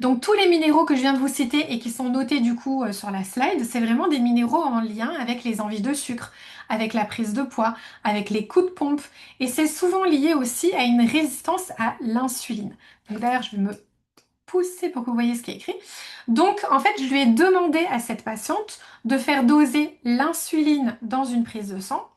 Donc tous les minéraux que je viens de vous citer et qui sont notés du coup sur la slide, c'est vraiment des minéraux en lien avec les envies de sucre, avec la prise de poids, avec les coups de pompe. Et c'est souvent lié aussi à une résistance à l'insuline. Donc d'ailleurs, je vais me pousser pour que vous voyez ce qui est écrit. Donc en fait, je lui ai demandé à cette patiente de faire doser l'insuline dans une prise de sang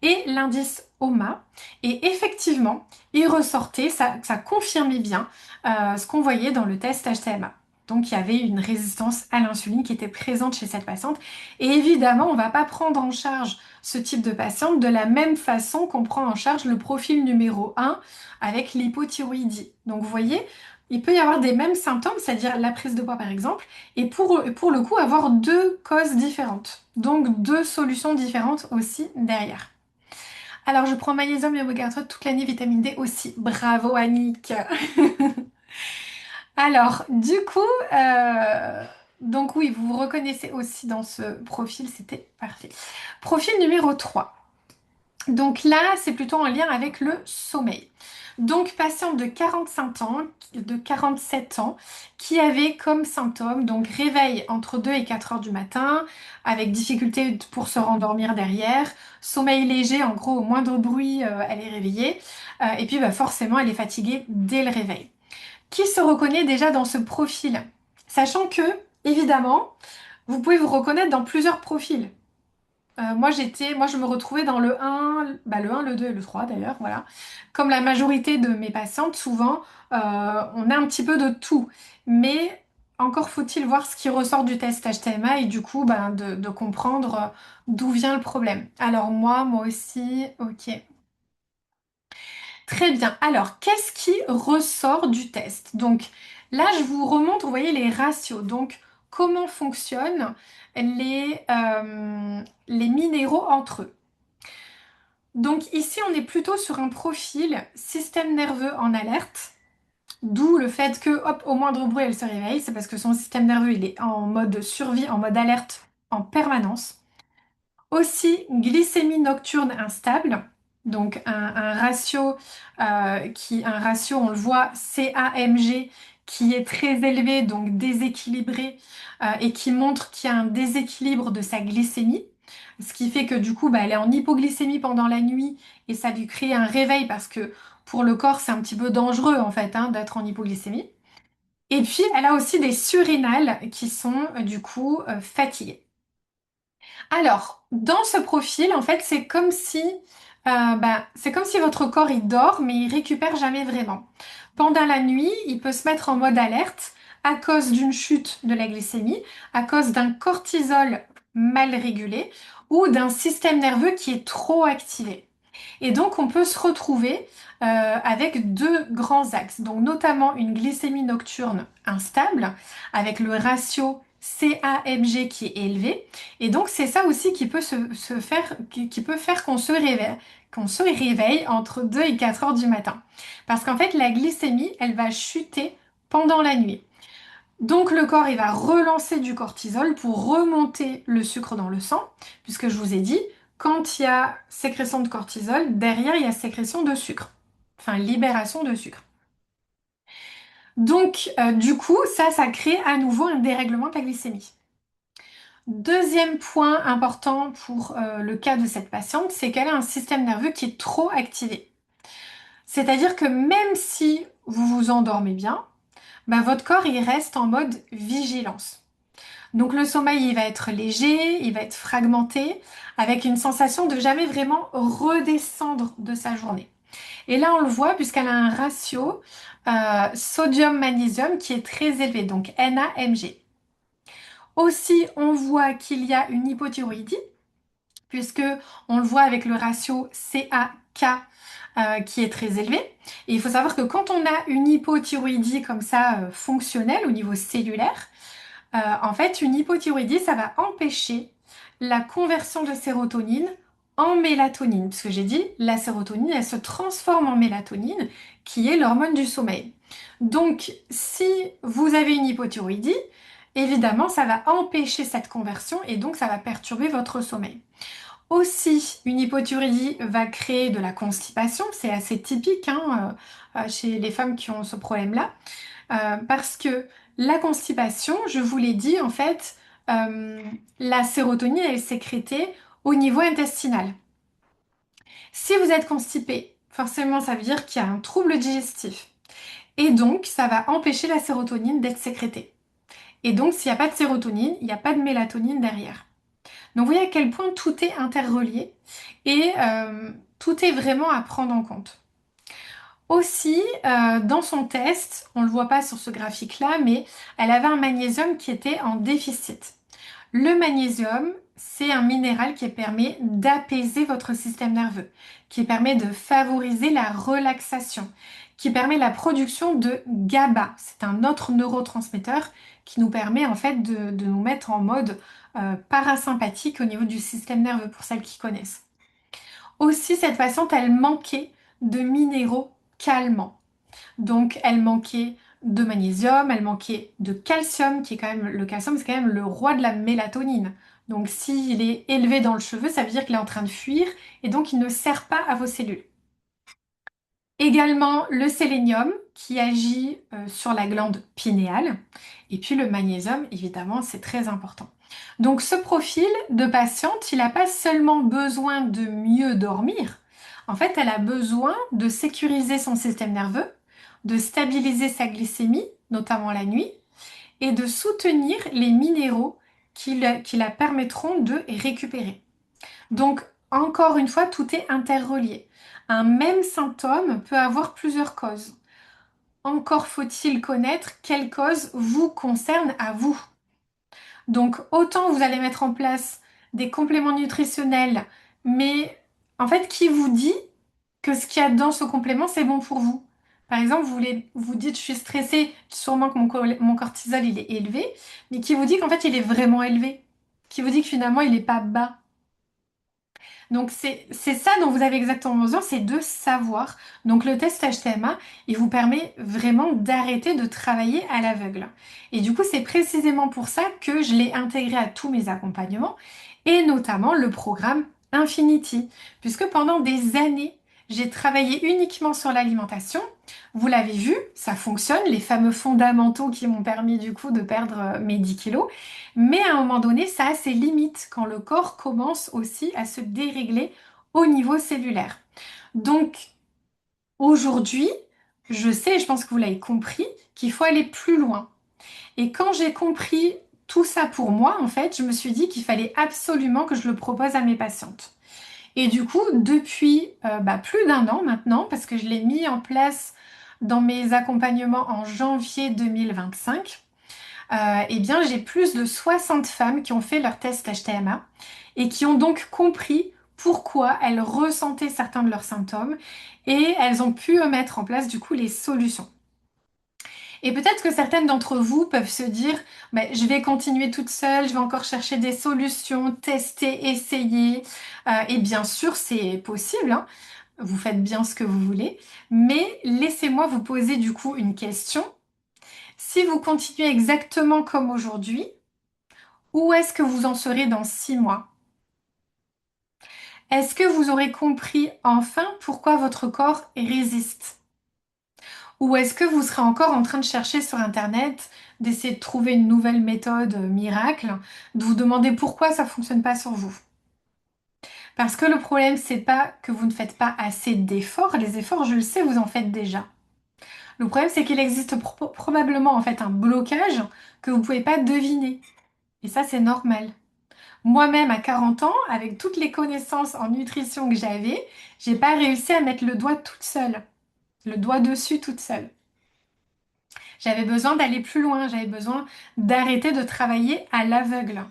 et l'indice OMA. Et effectivement, il ressortait, ça confirmait bien ce qu'on voyait dans le test HTMA. Donc il y avait une résistance à l'insuline qui était présente chez cette patiente. Et évidemment, on ne va pas prendre en charge ce type de patiente de la même façon qu'on prend en charge le profil numéro 1 avec l'hypothyroïdie. Donc vous voyez, il peut y avoir des mêmes symptômes, c'est-à-dire la prise de poids par exemple, et pour le coup avoir deux causes différentes. Donc deux solutions différentes aussi derrière. Alors, je prends magnésium et oméga 3 toute l'année, vitamine D aussi. Bravo, Annick. Alors, du coup, donc oui, vous vous reconnaissez aussi dans ce profil, c'était parfait. Profil numéro 3. Donc là, c'est plutôt en lien avec le sommeil. Donc, patiente de 45 ans, de 47 ans, qui avait comme symptôme, donc réveil entre 2 et 4 heures du matin, avec difficulté pour se rendormir derrière, sommeil léger, en gros, au moindre bruit, elle est réveillée, et puis bah, forcément, elle est fatiguée dès le réveil. Qui se reconnaît déjà dans ce profil? Sachant que, évidemment, vous pouvez vous reconnaître dans plusieurs profils. Moi, je me retrouvais dans le 1, bah, le 1, le 2 et le 3 d'ailleurs, voilà. Comme la majorité de mes patientes, souvent, on a un petit peu de tout. Mais encore faut-il voir ce qui ressort du test HTMA et du coup, ben, de comprendre d'où vient le problème. Alors moi aussi, ok. Très bien. Alors, qu'est-ce qui ressort du test? Donc là, je vous remonte, vous voyez, les ratios. Donc, comment fonctionnent les minéraux entre eux? Donc ici, on est plutôt sur un profil système nerveux en alerte, d'où le fait que, hop, au moindre bruit, elle se réveille. C'est parce que son système nerveux, il est en mode survie, en mode alerte en permanence. Aussi, glycémie nocturne instable, donc un ratio, on le voit, CAMG, qui est très élevé, donc déséquilibré, et qui montre qu'il y a un déséquilibre de sa glycémie, ce qui fait que du coup, bah, elle est en hypoglycémie pendant la nuit, et ça lui crée un réveil, parce que pour le corps, c'est un petit peu dangereux, en fait, hein, d'être en hypoglycémie. Et puis, elle a aussi des surrénales qui sont, du coup, fatiguées. Alors, dans ce profil, en fait, c'est comme si votre corps il dort, mais il récupère jamais vraiment. Pendant la nuit, il peut se mettre en mode alerte à cause d'une chute de la glycémie, à cause d'un cortisol mal régulé ou d'un système nerveux qui est trop activé. Et donc, on peut se retrouver avec deux grands axes, donc notamment une glycémie nocturne instable, avec le ratio CAMG qui est élevé. Et donc, c'est ça aussi qui peut se faire, qui peut faire qu'on se réveille entre 2 et 4 heures du matin. Parce qu'en fait, la glycémie, elle va chuter pendant la nuit. Donc le corps, il va relancer du cortisol pour remonter le sucre dans le sang, puisque je vous ai dit, quand il y a sécrétion de cortisol, derrière, il y a sécrétion de sucre, enfin libération de sucre. Donc du coup, ça crée à nouveau un dérèglement de la glycémie. Deuxième point important pour le cas de cette patiente, c'est qu'elle a un système nerveux qui est trop activé. C'est-à-dire que même si vous vous endormez bien, bah, votre corps il reste en mode vigilance. Donc le sommeil il va être léger, il va être fragmenté, avec une sensation de jamais vraiment redescendre de sa journée. Et là on le voit puisqu'elle a un ratio sodium-magnésium qui est très élevé, donc NaMg. Aussi, on voit qu'il y a une hypothyroïdie, puisque on le voit avec le ratio CA-K qui est très élevé. Et il faut savoir que quand on a une hypothyroïdie comme ça fonctionnelle au niveau cellulaire, en fait, une hypothyroïdie, ça va empêcher la conversion de sérotonine en mélatonine. Parce que j'ai dit, la sérotonine, elle se transforme en mélatonine, qui est l'hormone du sommeil. Donc, si vous avez une hypothyroïdie, évidemment, ça va empêcher cette conversion et donc ça va perturber votre sommeil. Aussi, une hypothyroïdie va créer de la constipation, c'est assez typique hein, chez les femmes qui ont ce problème-là. Parce que la constipation, je vous l'ai dit, en fait, euh, la sérotonine elle est sécrétée au niveau intestinal. Si vous êtes constipé, forcément, ça veut dire qu'il y a un trouble digestif. Et donc, ça va empêcher la sérotonine d'être sécrétée. Et donc, s'il n'y a pas de sérotonine, il n'y a pas de mélatonine derrière. Donc, vous voyez à quel point tout est interrelié et tout est vraiment à prendre en compte. Aussi, dans son test, on ne le voit pas sur ce graphique-là, mais elle avait un magnésium qui était en déficit. Le magnésium, c'est un minéral qui permet d'apaiser votre système nerveux, qui permet de favoriser la relaxation, qui permet la production de GABA. C'est un autre neurotransmetteur qui nous permet en fait de nous mettre en mode parasympathique au niveau du système nerveux, pour celles qui connaissent. Aussi, cette patiente, elle manquait de minéraux calmants. Donc, elle manquait de magnésium, elle manquait de calcium, qui est quand même, le calcium, c'est quand même le roi de la mélatonine. Donc, s'il est élevé dans le cheveu, ça veut dire qu'il est en train de fuir et donc il ne sert pas à vos cellules. Également le sélénium qui agit sur la glande pinéale. Et puis le magnésium, évidemment, c'est très important. Donc ce profil de patiente, il n'a pas seulement besoin de mieux dormir. En fait, elle a besoin de sécuriser son système nerveux, de stabiliser sa glycémie, notamment la nuit, et de soutenir les minéraux qui la permettront de récupérer. Donc, encore une fois, tout est interrelié. Un même symptôme peut avoir plusieurs causes. Encore faut-il connaître quelle cause vous concerne à vous. Donc, autant vous allez mettre en place des compléments nutritionnels, mais en fait, qui vous dit que ce qu'il y a dans ce complément, c'est bon pour vous? Par exemple, vous dites, je suis stressée, sûrement que mon cortisol, il est élevé, mais qui vous dit qu'en fait, il est vraiment élevé? Qui vous dit que finalement, il n'est pas bas? Donc c'est ça dont vous avez exactement besoin, c'est de savoir. Donc le test HTMA, il vous permet vraiment d'arrêter de travailler à l'aveugle. Et du coup, c'est précisément pour ça que je l'ai intégré à tous mes accompagnements et notamment le programme Infinity, puisque pendant des années, j'ai travaillé uniquement sur l'alimentation. Vous l'avez vu, ça fonctionne, les fameux fondamentaux qui m'ont permis du coup de perdre mes 10 kilos. Mais à un moment donné, ça a ses limites quand le corps commence aussi à se dérégler au niveau cellulaire. Donc aujourd'hui, je sais, et je pense que vous l'avez compris, qu'il faut aller plus loin. Et quand j'ai compris tout ça pour moi, en fait, je me suis dit qu'il fallait absolument que je le propose à mes patientes. Et du coup, depuis plus d'un an maintenant, parce que je l'ai mis en place dans mes accompagnements en janvier 2025, eh bien, j'ai plus de 60 femmes qui ont fait leur test HTMA et qui ont donc compris pourquoi elles ressentaient certains de leurs symptômes et elles ont pu mettre en place du coup les solutions. Et peut-être que certaines d'entre vous peuvent se dire, je vais continuer toute seule, je vais encore chercher des solutions, tester, essayer. Et bien sûr, c'est possible, hein. Vous faites bien ce que vous voulez, mais laissez-moi vous poser du coup une question. Si vous continuez exactement comme aujourd'hui, où est-ce que vous en serez dans 6 mois? Est-ce que vous aurez compris enfin pourquoi votre corps résiste? Ou est-ce que vous serez encore en train de chercher sur Internet, d'essayer de trouver une nouvelle méthode miracle, de vous demander pourquoi ça fonctionne pas sur vous? Parce que le problème, c'est pas que vous ne faites pas assez d'efforts. Les efforts, je le sais, vous en faites déjà. Le problème, c'est qu'il existe probablement en fait un blocage que vous pouvez pas deviner. Et ça, c'est normal. Moi-même, à 40 ans, avec toutes les connaissances en nutrition que j'avais, j'ai pas réussi à mettre le doigt toute seule, le doigt dessus toute seule. J'avais besoin d'aller plus loin, j'avais besoin d'arrêter de travailler à l'aveugle.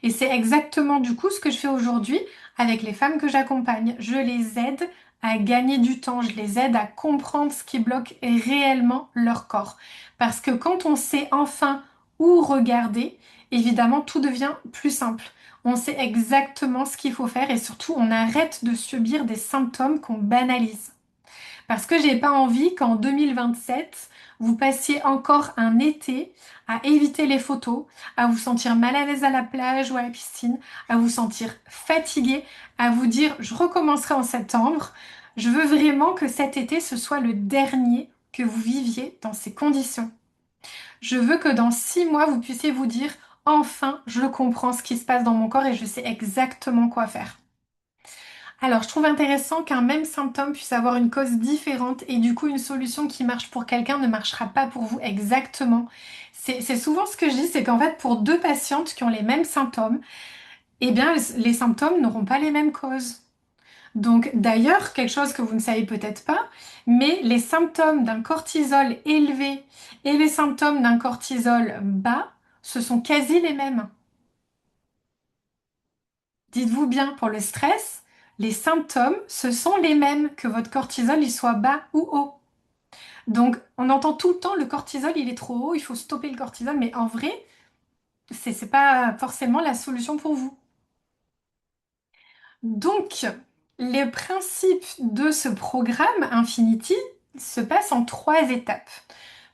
Et c'est exactement du coup ce que je fais aujourd'hui avec les femmes que j'accompagne. Je les aide à gagner du temps, je les aide à comprendre ce qui bloque réellement leur corps. Parce que quand on sait enfin où regarder, évidemment, tout devient plus simple. On sait exactement ce qu'il faut faire et surtout, on arrête de subir des symptômes qu'on banalise. Parce que j'ai pas envie qu'en 2027, vous passiez encore un été à éviter les photos, à vous sentir mal à l'aise à la plage ou à la piscine, à vous sentir fatigué, à vous dire je recommencerai en septembre. Je veux vraiment que cet été, ce soit le dernier que vous viviez dans ces conditions. Je veux que dans 6 mois, vous puissiez vous dire enfin, je comprends ce qui se passe dans mon corps et je sais exactement quoi faire. Alors, je trouve intéressant qu'un même symptôme puisse avoir une cause différente et du coup, une solution qui marche pour quelqu'un ne marchera pas pour vous exactement. C'est souvent ce que je dis, c'est qu'en fait, pour deux patientes qui ont les mêmes symptômes, eh bien, les symptômes n'auront pas les mêmes causes. Donc, d'ailleurs, quelque chose que vous ne savez peut-être pas, mais les symptômes d'un cortisol élevé et les symptômes d'un cortisol bas, ce sont quasi les mêmes. Dites-vous bien, pour le stress, les symptômes, ce sont les mêmes que votre cortisol, il soit bas ou haut. Donc, on entend tout le temps le cortisol, il est trop haut, il faut stopper le cortisol, mais en vrai, c'est pas forcément la solution pour vous. Donc, les principes de ce programme Infinity se passent en 3 étapes.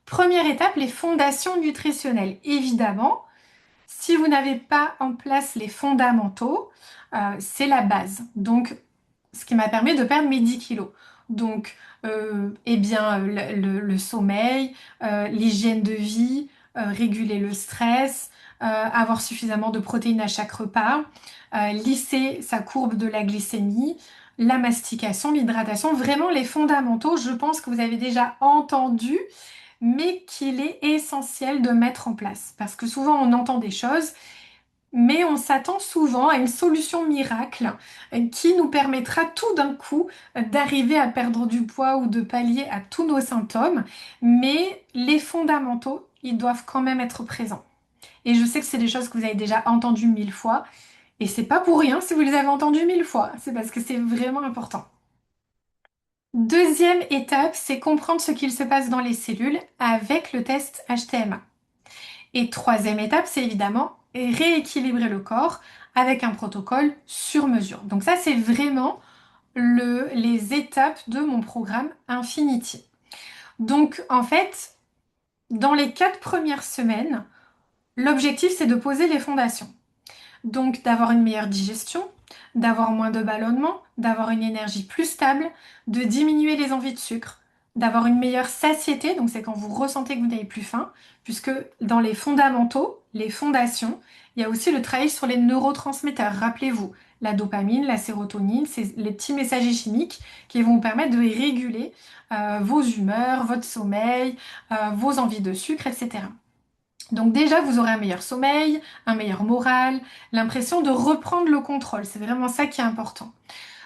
Première étape, les fondations nutritionnelles. Évidemment, si vous n'avez pas en place les fondamentaux, c'est la base. Donc, ce qui m'a permis de perdre mes 10 kilos. Donc, eh bien, le sommeil, l'hygiène de vie, réguler le stress, avoir suffisamment de protéines à chaque repas, lisser sa courbe de la glycémie, la mastication, l'hydratation, vraiment les fondamentaux, je pense que vous avez déjà entendu, mais qu'il est essentiel de mettre en place. Parce que souvent on entend des choses, mais on s'attend souvent à une solution miracle qui nous permettra tout d'un coup d'arriver à perdre du poids ou de pallier à tous nos symptômes. Mais les fondamentaux, ils doivent quand même être présents. Et je sais que c'est des choses que vous avez déjà entendues 1000 fois. Et c'est pas pour rien si vous les avez entendues 1000 fois. C'est parce que c'est vraiment important. Deuxième étape, c'est comprendre ce qu'il se passe dans les cellules avec le test HTMA. Et troisième étape, c'est évidemment rééquilibrer le corps avec un protocole sur mesure. Donc ça, c'est vraiment les étapes de mon programme Infinity. Donc en fait, dans les 4 premières semaines, l'objectif, c'est de poser les fondations. Donc d'avoir une meilleure digestion, d'avoir moins de ballonnement, d'avoir une énergie plus stable, de diminuer les envies de sucre, d'avoir une meilleure satiété, donc c'est quand vous ressentez que vous n'avez plus faim, puisque dans les fondamentaux, les fondations, il y a aussi le travail sur les neurotransmetteurs. Rappelez-vous, la dopamine, la sérotonine, c'est les petits messagers chimiques qui vont vous permettre de réguler vos humeurs, votre sommeil, vos envies de sucre, etc. Donc déjà, vous aurez un meilleur sommeil, un meilleur moral, l'impression de reprendre le contrôle. C'est vraiment ça qui est important.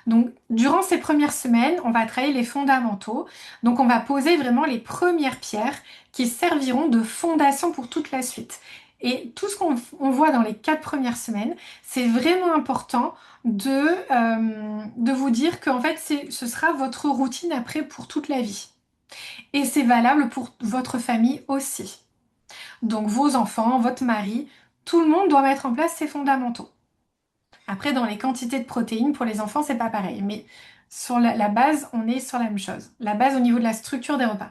Donc durant ces premières semaines, on va travailler les fondamentaux. Donc on va poser vraiment les premières pierres qui serviront de fondation pour toute la suite. Et tout ce qu'on voit dans les 4 premières semaines, c'est vraiment important de vous dire qu'en fait, ce sera votre routine après pour toute la vie. Et c'est valable pour votre famille aussi. Donc vos enfants, votre mari, tout le monde doit mettre en place ces fondamentaux. Après, dans les quantités de protéines, pour les enfants, c'est pas pareil. Mais sur la base, on est sur la même chose. La base au niveau de la structure des repas.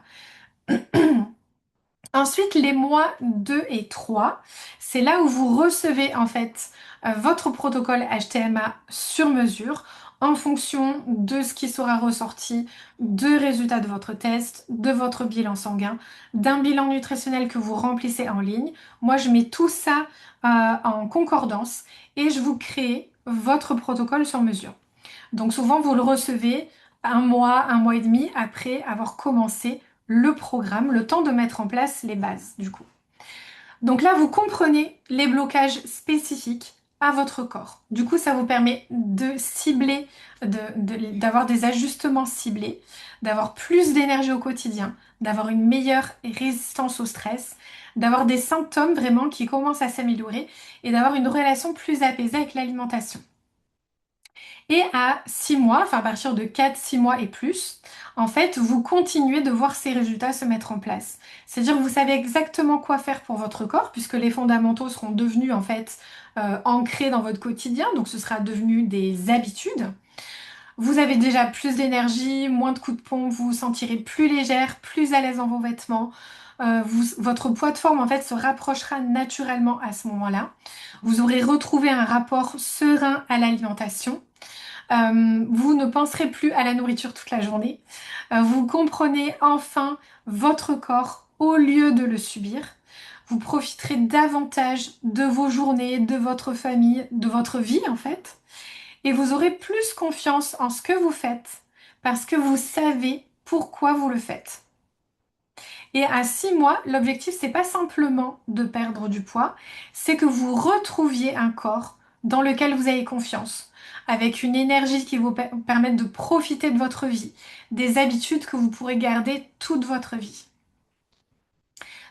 Ensuite, les mois 2 et 3, c'est là où vous recevez en fait votre protocole HTMA sur mesure en fonction de ce qui sera ressorti, de résultats de votre test, de votre bilan sanguin, d'un bilan nutritionnel que vous remplissez en ligne. Moi, je mets tout ça en concordance et je vous crée votre protocole sur mesure. Donc souvent, vous le recevez un mois et demi après avoir commencé le programme, le temps de mettre en place les bases du coup. Donc là, vous comprenez les blocages spécifiques à votre corps. Du coup, ça vous permet de cibler, d'avoir des ajustements ciblés, d'avoir plus d'énergie au quotidien, d'avoir une meilleure résistance au stress, d'avoir des symptômes vraiment qui commencent à s'améliorer et d'avoir une relation plus apaisée avec l'alimentation. Et à 6 mois, enfin à partir de 4, 6 mois et plus, en fait, vous continuez de voir ces résultats se mettre en place. C'est-à-dire que vous savez exactement quoi faire pour votre corps, puisque les fondamentaux seront devenus en fait ancrés dans votre quotidien, donc ce sera devenu des habitudes. Vous avez déjà plus d'énergie, moins de coups de pompe, vous vous sentirez plus légère, plus à l'aise dans vos vêtements. Votre poids de forme en fait se rapprochera naturellement à ce moment-là. Vous aurez retrouvé un rapport serein à l'alimentation. Vous ne penserez plus à la nourriture toute la journée. Vous comprenez enfin votre corps au lieu de le subir. Vous profiterez davantage de vos journées, de votre famille, de votre vie en fait. Et vous aurez plus confiance en ce que vous faites parce que vous savez pourquoi vous le faites. Et à 6 mois, l'objectif, c'est pas simplement de perdre du poids, c'est que vous retrouviez un corps dans lequel vous avez confiance, avec une énergie qui vous permette de profiter de votre vie, des habitudes que vous pourrez garder toute votre vie.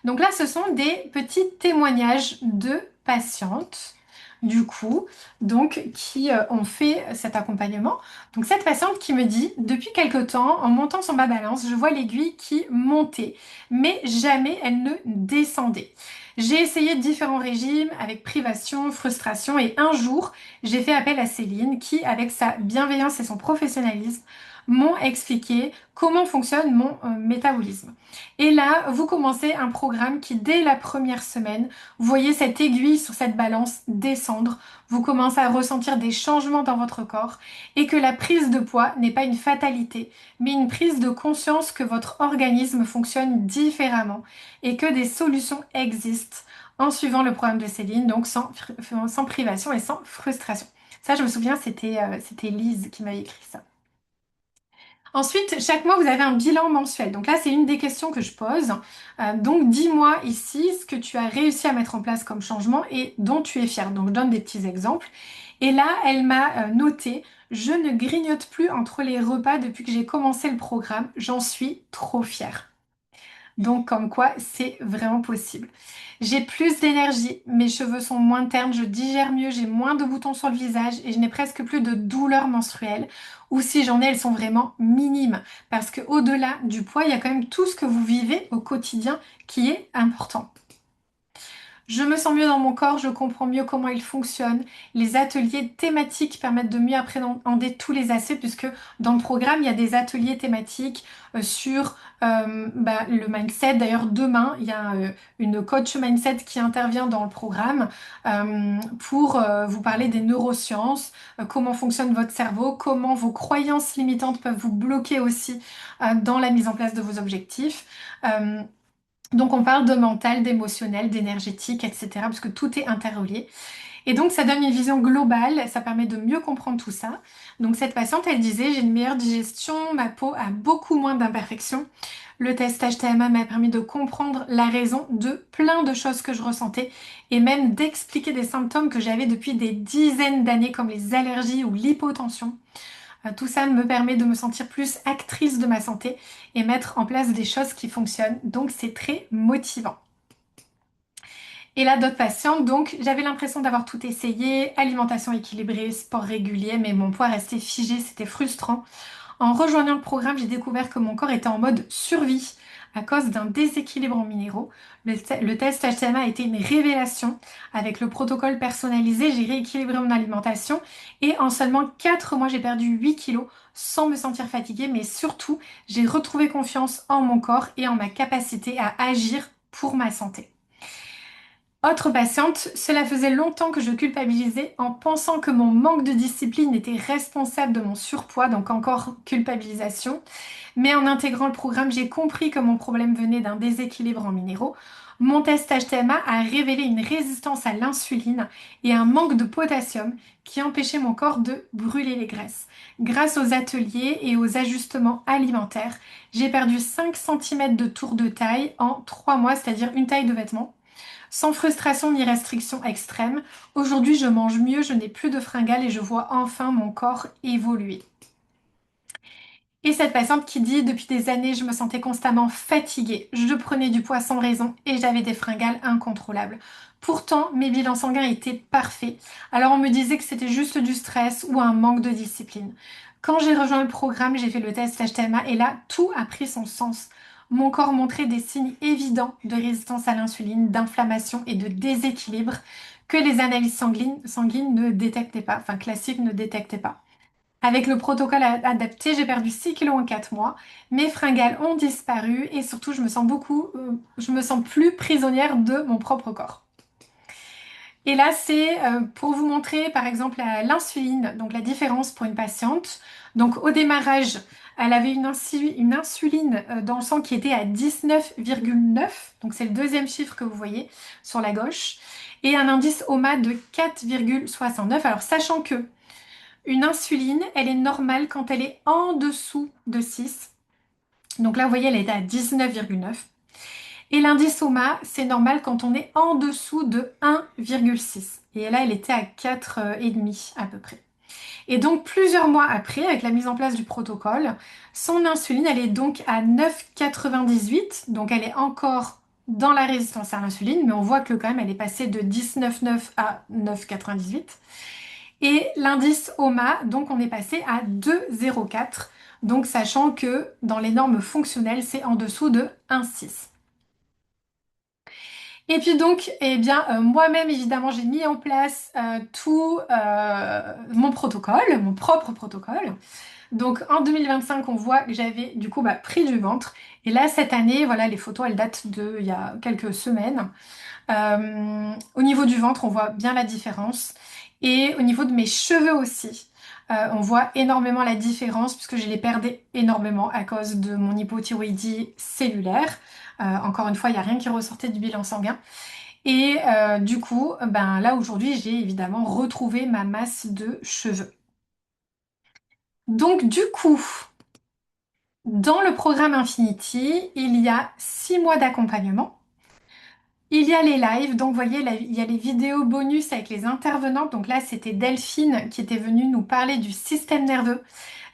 Donc là, ce sont des petits témoignages de patientes, du coup, donc qui ont fait cet accompagnement. Donc cette patiente qui me dit, depuis quelque temps, en montant sur ma balance, je vois l'aiguille qui montait, mais jamais elle ne descendait. J'ai essayé différents régimes avec privation, frustration, et un jour, j'ai fait appel à Céline qui, avec sa bienveillance et son professionnalisme, m'ont expliqué comment fonctionne mon métabolisme. Et là, vous commencez un programme qui, dès la première semaine, vous voyez cette aiguille sur cette balance descendre, vous commencez à ressentir des changements dans votre corps et que la prise de poids n'est pas une fatalité, mais une prise de conscience que votre organisme fonctionne différemment et que des solutions existent en suivant le programme de Céline, donc sans privation et sans frustration. Ça, je me souviens, c'était Lise qui m'avait écrit ça. Ensuite, chaque mois, vous avez un bilan mensuel. Donc là, c'est une des questions que je pose. Donc, dis-moi ici ce que tu as réussi à mettre en place comme changement et dont tu es fière. Donc, je donne des petits exemples. Et là, elle m'a noté, je ne grignote plus entre les repas depuis que j'ai commencé le programme. J'en suis trop fière. Donc, comme quoi, c'est vraiment possible. J'ai plus d'énergie, mes cheveux sont moins ternes, je digère mieux, j'ai moins de boutons sur le visage et je n'ai presque plus de douleurs menstruelles. Ou si j'en ai, elles sont vraiment minimes. Parce que au-delà du poids, il y a quand même tout ce que vous vivez au quotidien qui est important. Je me sens mieux dans mon corps, je comprends mieux comment il fonctionne. Les ateliers thématiques permettent de mieux appréhender tous les aspects, puisque dans le programme, il y a des ateliers thématiques sur le mindset. D'ailleurs, demain, il y a une coach mindset qui intervient dans le programme pour vous parler des neurosciences, comment fonctionne votre cerveau, comment vos croyances limitantes peuvent vous bloquer aussi dans la mise en place de vos objectifs. Euh, donc on parle de mental, d'émotionnel, d'énergétique, etc. Parce que tout est interrelié. Et donc ça donne une vision globale, ça permet de mieux comprendre tout ça. Donc cette patiente, elle disait, j'ai une meilleure digestion, ma peau a beaucoup moins d'imperfections. Le test HTMA m'a permis de comprendre la raison de plein de choses que je ressentais et même d'expliquer des symptômes que j'avais depuis des dizaines d'années comme les allergies ou l'hypotension. Tout ça me permet de me sentir plus actrice de ma santé et mettre en place des choses qui fonctionnent. Donc c'est très motivant. Et là, d'autres patientes, donc j'avais l'impression d'avoir tout essayé, alimentation équilibrée, sport régulier, mais mon poids restait figé, c'était frustrant. En rejoignant le programme, j'ai découvert que mon corps était en mode survie à cause d'un déséquilibre en minéraux. Le test HTMA a été une révélation. Avec le protocole personnalisé, j'ai rééquilibré mon alimentation et en seulement 4 mois, j'ai perdu 8 kilos sans me sentir fatiguée, mais surtout, j'ai retrouvé confiance en mon corps et en ma capacité à agir pour ma santé. Autre patiente, cela faisait longtemps que je culpabilisais en pensant que mon manque de discipline était responsable de mon surpoids, donc encore culpabilisation. Mais en intégrant le programme, j'ai compris que mon problème venait d'un déséquilibre en minéraux. Mon test HTMA a révélé une résistance à l'insuline et un manque de potassium qui empêchait mon corps de brûler les graisses. Grâce aux ateliers et aux ajustements alimentaires, j'ai perdu 5 cm de tour de taille en 3 mois, c'est-à-dire une taille de vêtement. Sans frustration ni restriction extrême, aujourd'hui je mange mieux, je n'ai plus de fringales et je vois enfin mon corps évoluer. Et cette patiente qui dit depuis des années je me sentais constamment fatiguée, je prenais du poids sans raison et j'avais des fringales incontrôlables. Pourtant mes bilans sanguins étaient parfaits. Alors on me disait que c'était juste du stress ou un manque de discipline. Quand j'ai rejoint le programme, j'ai fait le test HTMA et là tout a pris son sens. Mon corps montrait des signes évidents de résistance à l'insuline, d'inflammation et de déséquilibre que les analyses sanguines ne détectaient pas, enfin classiques ne détectaient pas. Avec le protocole adapté, j'ai perdu 6 kilos en 4 mois. Mes fringales ont disparu et surtout, je me sens plus prisonnière de mon propre corps. Et là, c'est pour vous montrer, par exemple, l'insuline, donc la différence pour une patiente. Donc, au démarrage, elle avait une insuline dans le sang qui était à 19,9. Donc, c'est le deuxième chiffre que vous voyez sur la gauche. Et un indice OMA de 4,69. Alors, sachant que une insuline, elle est normale quand elle est en dessous de 6. Donc là, vous voyez, elle est à 19,9. Et l'indice OMA, c'est normal quand on est en dessous de 1,6. Et là, elle était à 4,5 à peu près. Et donc, plusieurs mois après, avec la mise en place du protocole, son insuline, elle est donc à 9,98. Donc, elle est encore dans la résistance à l'insuline, mais on voit que quand même, elle est passée de 19,9 à 9,98. Et l'indice OMA, donc on est passé à 2,04. Donc sachant que dans les normes fonctionnelles, c'est en dessous de 1,6. Et puis donc, eh bien, moi-même, évidemment, j'ai mis en place tout mon protocole, mon propre protocole. Donc en 2025, on voit que j'avais du coup pris du ventre. Et là, cette année, voilà, les photos, elles datent de il y a quelques semaines. Au niveau du ventre, on voit bien la différence. Et au niveau de mes cheveux aussi, on voit énormément la différence puisque je les perdais énormément à cause de mon hypothyroïdie cellulaire. Encore une fois, il n'y a rien qui ressortait du bilan sanguin. Et du coup, ben là aujourd'hui, j'ai évidemment retrouvé ma masse de cheveux. Donc du coup, dans le programme Infinity, il y a 6 mois d'accompagnement. Il y a les lives, donc vous voyez, il y a les vidéos bonus avec les intervenantes. Donc là, c'était Delphine qui était venue nous parler du système nerveux.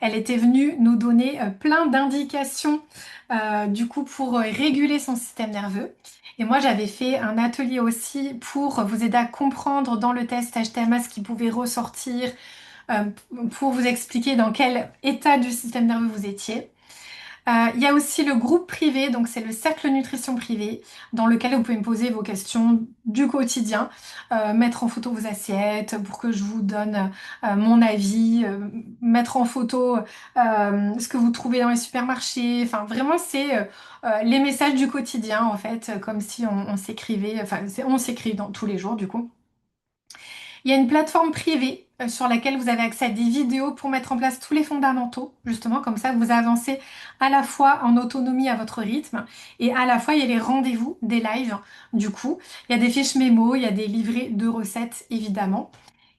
Elle était venue nous donner plein d'indications du coup pour réguler son système nerveux. Et moi, j'avais fait un atelier aussi pour vous aider à comprendre dans le test HTMA ce qui pouvait ressortir, euh, pour vous expliquer dans quel état du système nerveux vous étiez. Il y a aussi le groupe privé, donc c'est le cercle nutrition privé, dans lequel vous pouvez me poser vos questions du quotidien, mettre en photo vos assiettes pour que je vous donne mon avis, mettre en photo ce que vous trouvez dans les supermarchés. Enfin, vraiment, c'est les messages du quotidien, en fait, comme si on s'écrivait, enfin, on s'écrit dans tous les jours, du coup. Il y a une plateforme privée sur laquelle vous avez accès à des vidéos pour mettre en place tous les fondamentaux, justement, comme ça vous avancez à la fois en autonomie à votre rythme et à la fois il y a les rendez-vous, des lives, du coup. Il y a des fiches mémo, il y a des livrets de recettes, évidemment.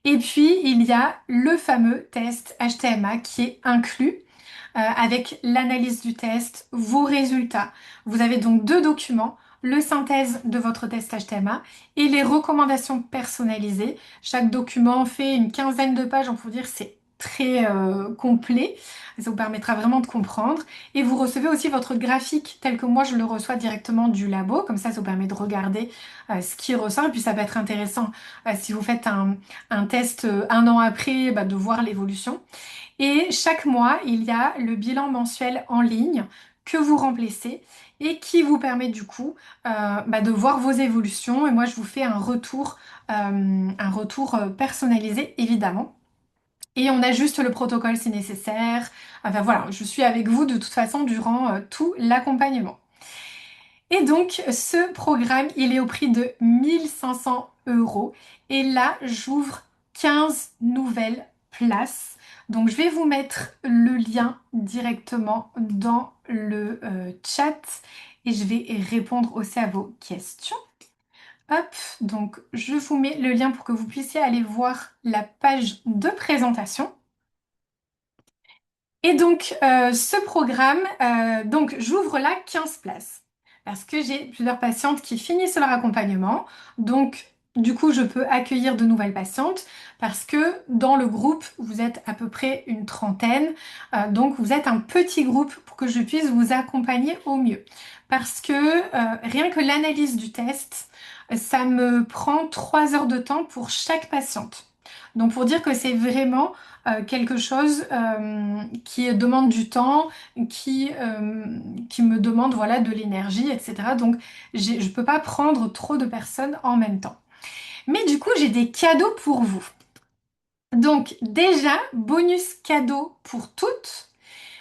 Et puis, il y a le fameux test HTMA qui est inclus avec l'analyse du test, vos résultats. Vous avez donc deux documents, le synthèse de votre test HTMA et les recommandations personnalisées. Chaque document fait une quinzaine de pages, on peut dire c'est très complet. Ça vous permettra vraiment de comprendre. Et vous recevez aussi votre graphique tel que moi je le reçois directement du labo. Comme ça vous permet de regarder ce qui ressort. Et puis ça peut être intéressant si vous faites un test un an après, de voir l'évolution. Et chaque mois, il y a le bilan mensuel en ligne que vous remplissez et qui vous permet du coup de voir vos évolutions. Et moi, je vous fais un retour personnalisé évidemment. Et on ajuste le protocole si nécessaire. Enfin voilà, je suis avec vous de toute façon durant tout l'accompagnement. Et donc, ce programme, il est au prix de 1 500 euros. Et là, j'ouvre 15 nouvelles places. Donc, je vais vous mettre le lien directement dans le chat et je vais répondre aussi à vos questions. Hop, donc je vous mets le lien pour que vous puissiez aller voir la page de présentation. Et donc, ce programme, donc j'ouvre là 15 places parce que j'ai plusieurs patientes qui finissent leur accompagnement. Donc, du coup, je peux accueillir de nouvelles patientes parce que dans le groupe, vous êtes à peu près une trentaine. Donc, vous êtes un petit groupe pour que je puisse vous accompagner au mieux. Parce que rien que l'analyse du test, ça me prend 3 heures de temps pour chaque patiente. Donc, pour dire que c'est vraiment quelque chose qui demande du temps, qui me demande voilà, de l'énergie, etc. Donc je ne peux pas prendre trop de personnes en même temps. Mais du coup, j'ai des cadeaux pour vous. Donc déjà, bonus cadeau pour toutes,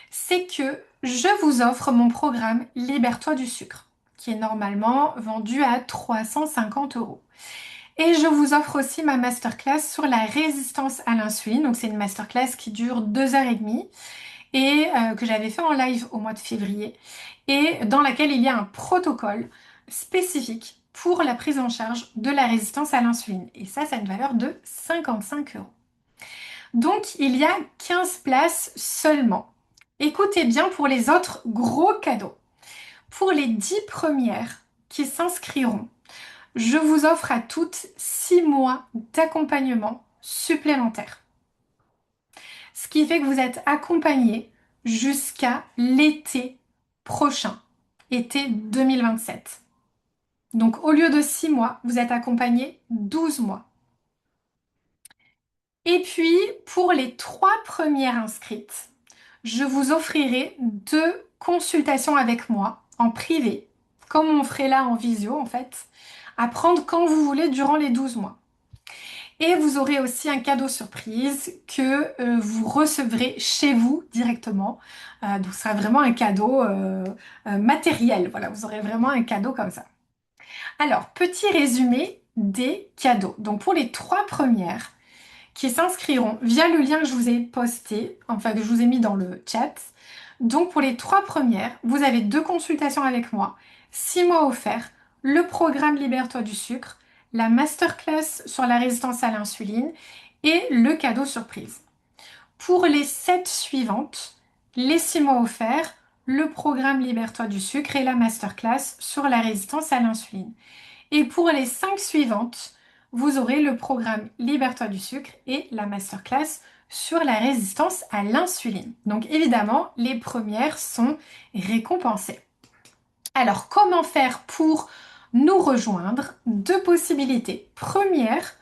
c'est que je vous offre mon programme Libère-toi du sucre, qui est normalement vendu à 350 euros. Et je vous offre aussi ma masterclass sur la résistance à l'insuline. Donc c'est une masterclass qui dure 2 heures et demie et que j'avais fait en live au mois de février et dans laquelle il y a un protocole spécifique pour la prise en charge de la résistance à l'insuline. Et ça a une valeur de 55 euros. Donc il y a 15 places seulement. Écoutez bien pour les autres gros cadeaux. Pour les 10 premières qui s'inscriront, je vous offre à toutes 6 mois d'accompagnement supplémentaire. Ce qui fait que vous êtes accompagné jusqu'à l'été prochain, été 2027. Donc au lieu de 6 mois, vous êtes accompagné 12 mois. Et puis pour les 3 premières inscrites, je vous offrirai 2 consultations avec moi en privé, comme on ferait là en visio en fait, à prendre quand vous voulez durant les 12 mois. Et vous aurez aussi un cadeau surprise que vous recevrez chez vous directement. Donc ce sera vraiment un cadeau matériel. Voilà, vous aurez vraiment un cadeau comme ça. Alors, petit résumé des cadeaux. Donc pour les 3 premières qui s'inscriront via le lien que je vous ai posté, enfin que je vous ai mis dans le chat. Donc pour les 3 premières, vous avez 2 consultations avec moi, 6 mois offerts, le programme Libère-toi du sucre, la masterclass sur la résistance à l'insuline et le cadeau surprise. Pour les 7 suivantes, les 6 mois offerts, le programme Libère-toi du sucre et la masterclass sur la résistance à l'insuline. Et pour les 5 suivantes, vous aurez le programme Libère-toi du sucre et la masterclass sur la résistance à l'insuline. Donc évidemment, les premières sont récompensées. Alors, comment faire pour nous rejoindre? 2 possibilités. Première,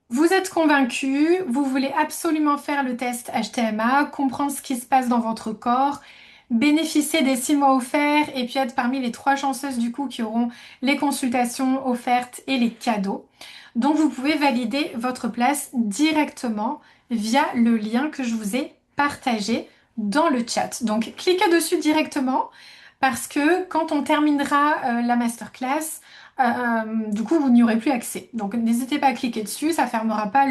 vous êtes convaincu, vous voulez absolument faire le test HTMA, comprendre ce qui se passe dans votre corps, bénéficier des 6 mois offerts et puis être parmi les 3 chanceuses du coup qui auront les consultations offertes et les cadeaux. Donc vous pouvez valider votre place directement via le lien que je vous ai partagé dans le chat. Donc cliquez dessus directement parce que quand on terminera la masterclass, du coup, vous n'y aurez plus accès. Donc, n'hésitez pas à cliquer dessus, ça fermera pas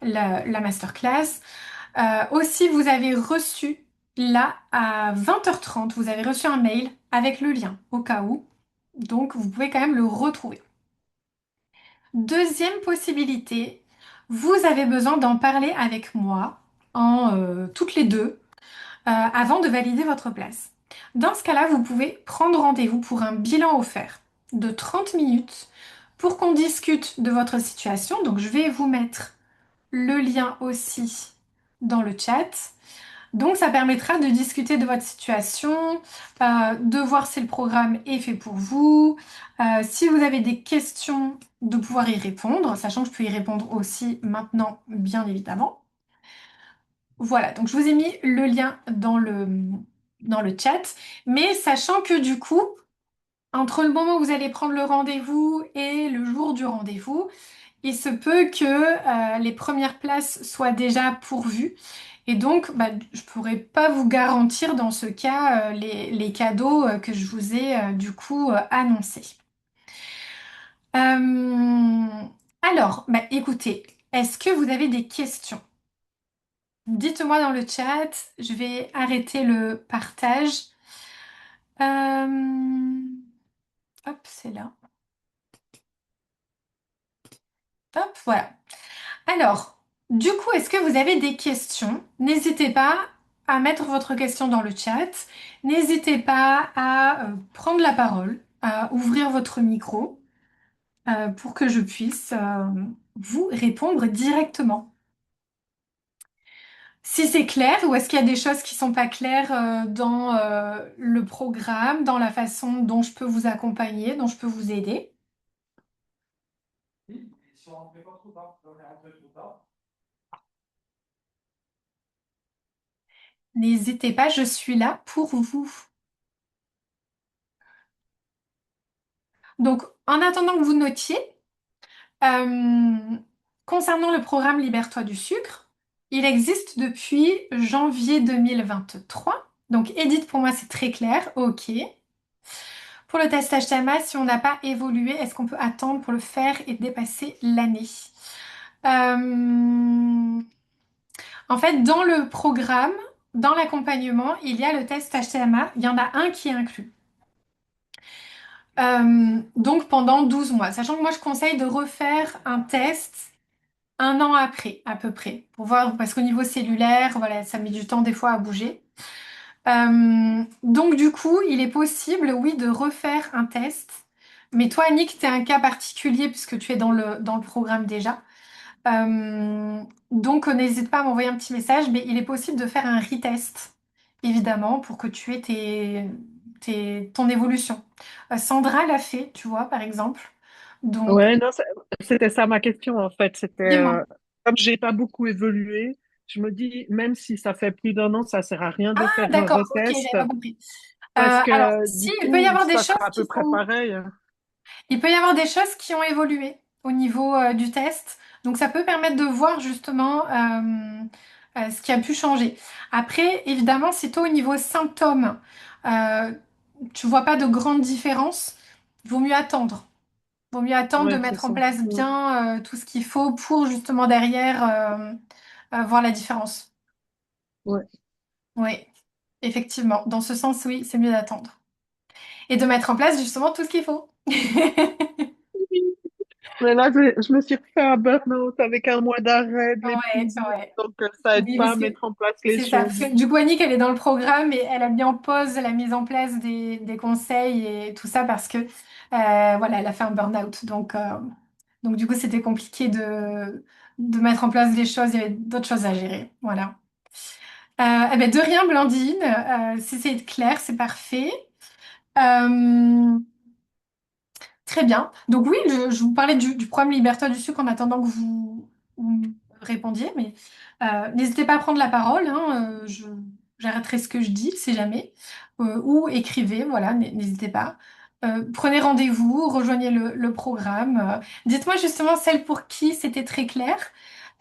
la masterclass. Aussi, vous avez reçu, là, à 20h30, vous avez reçu un mail avec le lien, au cas où. Donc, vous pouvez quand même le retrouver. Deuxième possibilité, vous avez besoin d'en parler avec moi, toutes les deux, avant de valider votre place. Dans ce cas-là, vous pouvez prendre rendez-vous pour un bilan offert de 30 minutes pour qu'on discute de votre situation. Donc, je vais vous mettre le lien aussi dans le chat. Donc, ça permettra de discuter de votre situation, de voir si le programme est fait pour vous, si vous avez des questions, de pouvoir y répondre, sachant que je peux y répondre aussi maintenant, bien évidemment. Voilà, donc je vous ai mis le lien dans le chat, mais sachant que du coup, entre le moment où vous allez prendre le rendez-vous et le jour du rendez-vous, il se peut que les premières places soient déjà pourvues. Et donc, bah, je pourrais pas vous garantir dans ce cas les cadeaux que je vous ai du coup annoncés. Euh, alors, bah, écoutez, est-ce que vous avez des questions? Dites-moi dans le chat, je vais arrêter le partage. Hop, c'est là. Hop, voilà. Alors, du coup, est-ce que vous avez des questions? N'hésitez pas à mettre votre question dans le chat. N'hésitez pas à prendre la parole, à ouvrir votre micro pour que je puisse vous répondre directement. Si c'est clair, ou est-ce qu'il y a des choses qui sont pas claires dans le programme, dans la façon dont je peux vous accompagner, dont je peux vous aider? N'hésitez pas, je suis là pour vous. Donc, en attendant que vous notiez, concernant le programme Libère-toi du sucre, il existe depuis janvier 2023. Donc, Edith, pour moi, c'est très clair. OK. Pour le test HTML, si on n'a pas évolué, est-ce qu'on peut attendre pour le faire et dépasser l'année? Euh, En fait, dans le programme, dans l'accompagnement, il y a le test HTML. Il y en a un qui est inclus. Donc pendant 12 mois. Sachant que moi, je conseille de refaire un test un an après, à peu près, pour voir, parce qu'au niveau cellulaire, voilà, ça met du temps des fois à bouger. Donc du coup, il est possible, oui, de refaire un test. Mais toi, Nick, tu es un cas particulier puisque tu es dans le programme déjà. Donc n'hésite pas à m'envoyer un petit message, mais il est possible de faire un retest, évidemment, pour que tu aies ton évolution. Sandra l'a fait, tu vois, par exemple. Donc, Ouais, non, c'était ça ma question en fait. C'était dis-moi. comme j'ai pas beaucoup évolué, je me dis même si ça fait plus d'un an, ça sert à rien de Ah, faire un d'accord, ok, j'avais retest pas compris. parce Alors, que si, du il peut y coup, avoir des ça choses sera à peu qui près sont pareil. Il peut y avoir des choses qui ont évolué au niveau du test. Donc ça peut permettre de voir justement ce qui a pu changer. Après, évidemment, si toi au niveau symptômes, euh, tu vois pas de grande différence, vaut mieux attendre. Vaut mieux attendre de Ouais, c'est mettre en ça. place Mm. bien tout ce qu'il faut pour justement derrière voir la différence. Ouais. Oui, effectivement. Dans ce sens, oui, c'est mieux d'attendre. Et de mettre en place justement tout ce qu'il faut. Mais là, je me suis fait un burn-out avec un mois d'arrêt de Ouais, l'épuisement, ouais. donc ça aide Oui, pas parce à que mettre en place les c'est ça. Parce choses. que du coup, Annick, elle est dans le programme et elle a mis en pause la mise en place des conseils et tout ça parce que voilà, elle a fait un burn-out. Donc du coup, c'était compliqué de mettre en place des choses. Il y avait d'autres choses à gérer. Voilà. Eh ben, de rien, Blandine. Si c'est clair, c'est parfait. Euh, Très bien. Donc oui, je vous parlais du programme Liberté du sucre en attendant que vous me répondiez, mais n'hésitez pas à prendre la parole, hein, j'arrêterai ce que je dis, si jamais, ou écrivez, voilà, n'hésitez pas. Prenez rendez-vous, rejoignez le programme. Dites-moi justement celle pour qui c'était très clair.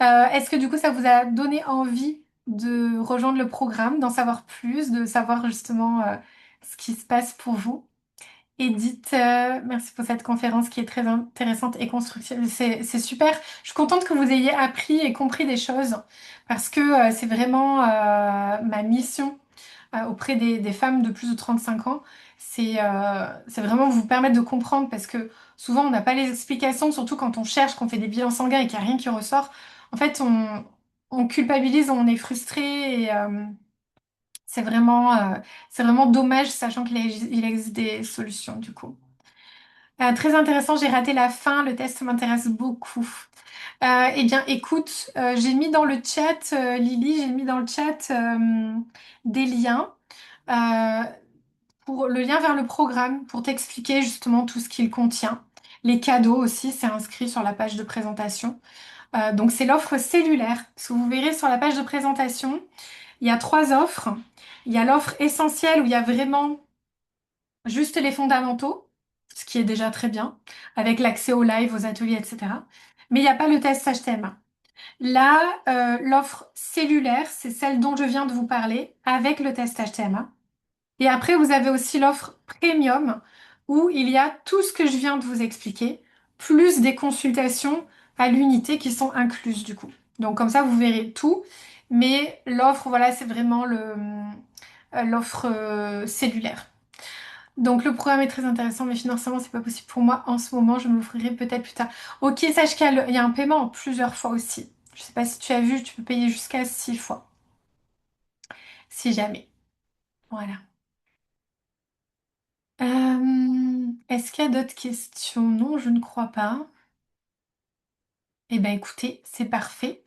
Est-ce que du coup ça vous a donné envie de rejoindre le programme, d'en savoir plus, de savoir justement ce qui se passe pour vous? Edith, merci pour cette conférence qui est très intéressante et constructive. C'est super. Je suis contente que vous ayez appris et compris des choses parce que c'est vraiment ma mission auprès des femmes de plus de 35 ans. C'est vraiment vous permettre de comprendre parce que souvent on n'a pas les explications, surtout quand on cherche, qu'on fait des bilans sanguins et qu'il n'y a rien qui ressort. En fait, on culpabilise, on est frustré et c'est vraiment dommage sachant il existe des solutions du coup. Très intéressant, j'ai raté la fin, le test m'intéresse beaucoup. Eh bien, écoute, j'ai mis dans le chat, Lily, j'ai mis dans le chat des liens, euh, pour le lien vers le programme, pour t'expliquer justement tout ce qu'il contient. Les cadeaux aussi, c'est inscrit sur la page de présentation. Donc, c'est l'offre cellulaire. Ce que vous verrez sur la page de présentation, il y a trois offres. Il y a l'offre essentielle où il y a vraiment juste les fondamentaux, ce qui est déjà très bien, avec l'accès aux live, aux ateliers, etc. Mais il n'y a pas le test HTML. Là, l'offre cellulaire, c'est celle dont je viens de vous parler avec le test HTMA. Et après, vous avez aussi l'offre premium où il y a tout ce que je viens de vous expliquer, plus des consultations à l'unité qui sont incluses du coup. Donc comme ça, vous verrez tout. Mais l'offre, voilà, c'est vraiment l'offre cellulaire. Donc le programme est très intéressant, mais financièrement, c'est pas possible pour moi en ce moment. Je me l'offrirai peut-être plus tard. Ok, sache qu'il y a un paiement en plusieurs fois aussi. Je sais pas si tu as vu, tu peux payer jusqu'à 6 fois, si jamais. Voilà. Est-ce qu'il y a d'autres questions? Non, je ne crois pas. Eh bien, écoutez, c'est parfait.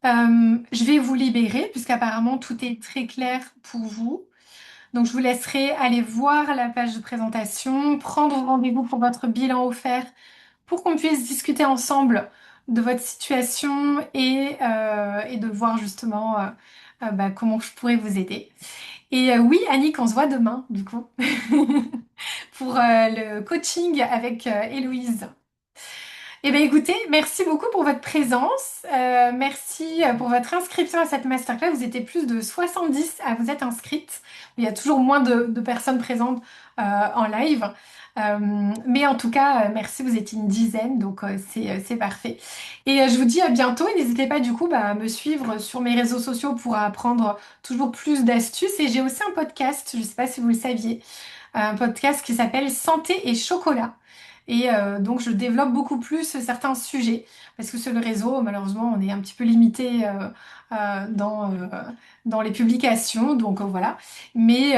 Je vais vous libérer puisqu'apparemment tout est très clair pour vous. Donc, je vous laisserai aller voir la page de présentation, prendre rendez-vous pour votre bilan offert pour qu'on puisse discuter ensemble de votre situation et de voir justement bah, comment je pourrais vous aider. Et oui, Annick, on se voit demain, du coup, pour le coaching avec Héloïse. Eh bien, écoutez, merci beaucoup pour votre présence. Merci pour votre inscription à cette masterclass. Vous étiez plus de 70 à vous être inscrites. Il y a toujours moins de personnes présentes en live. Euh, mais en tout cas, merci, vous étiez une dizaine, donc c'est parfait. Et je vous dis à bientôt et n'hésitez pas du coup bah, à me suivre sur mes réseaux sociaux pour apprendre toujours plus d'astuces. Et j'ai aussi un podcast, je ne sais pas si vous le saviez, un podcast qui s'appelle Santé et chocolat. Et donc, je développe beaucoup plus certains sujets parce que sur le réseau, malheureusement, on est un petit peu limité dans les publications. Donc, voilà. Mais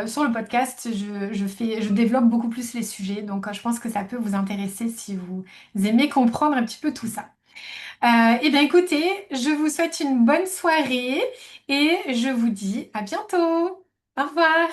sur le podcast, je développe beaucoup plus les sujets. Donc, je pense que ça peut vous intéresser si vous aimez comprendre un petit peu tout ça. Eh bien, écoutez, je vous souhaite une bonne soirée et je vous dis à bientôt. Au revoir.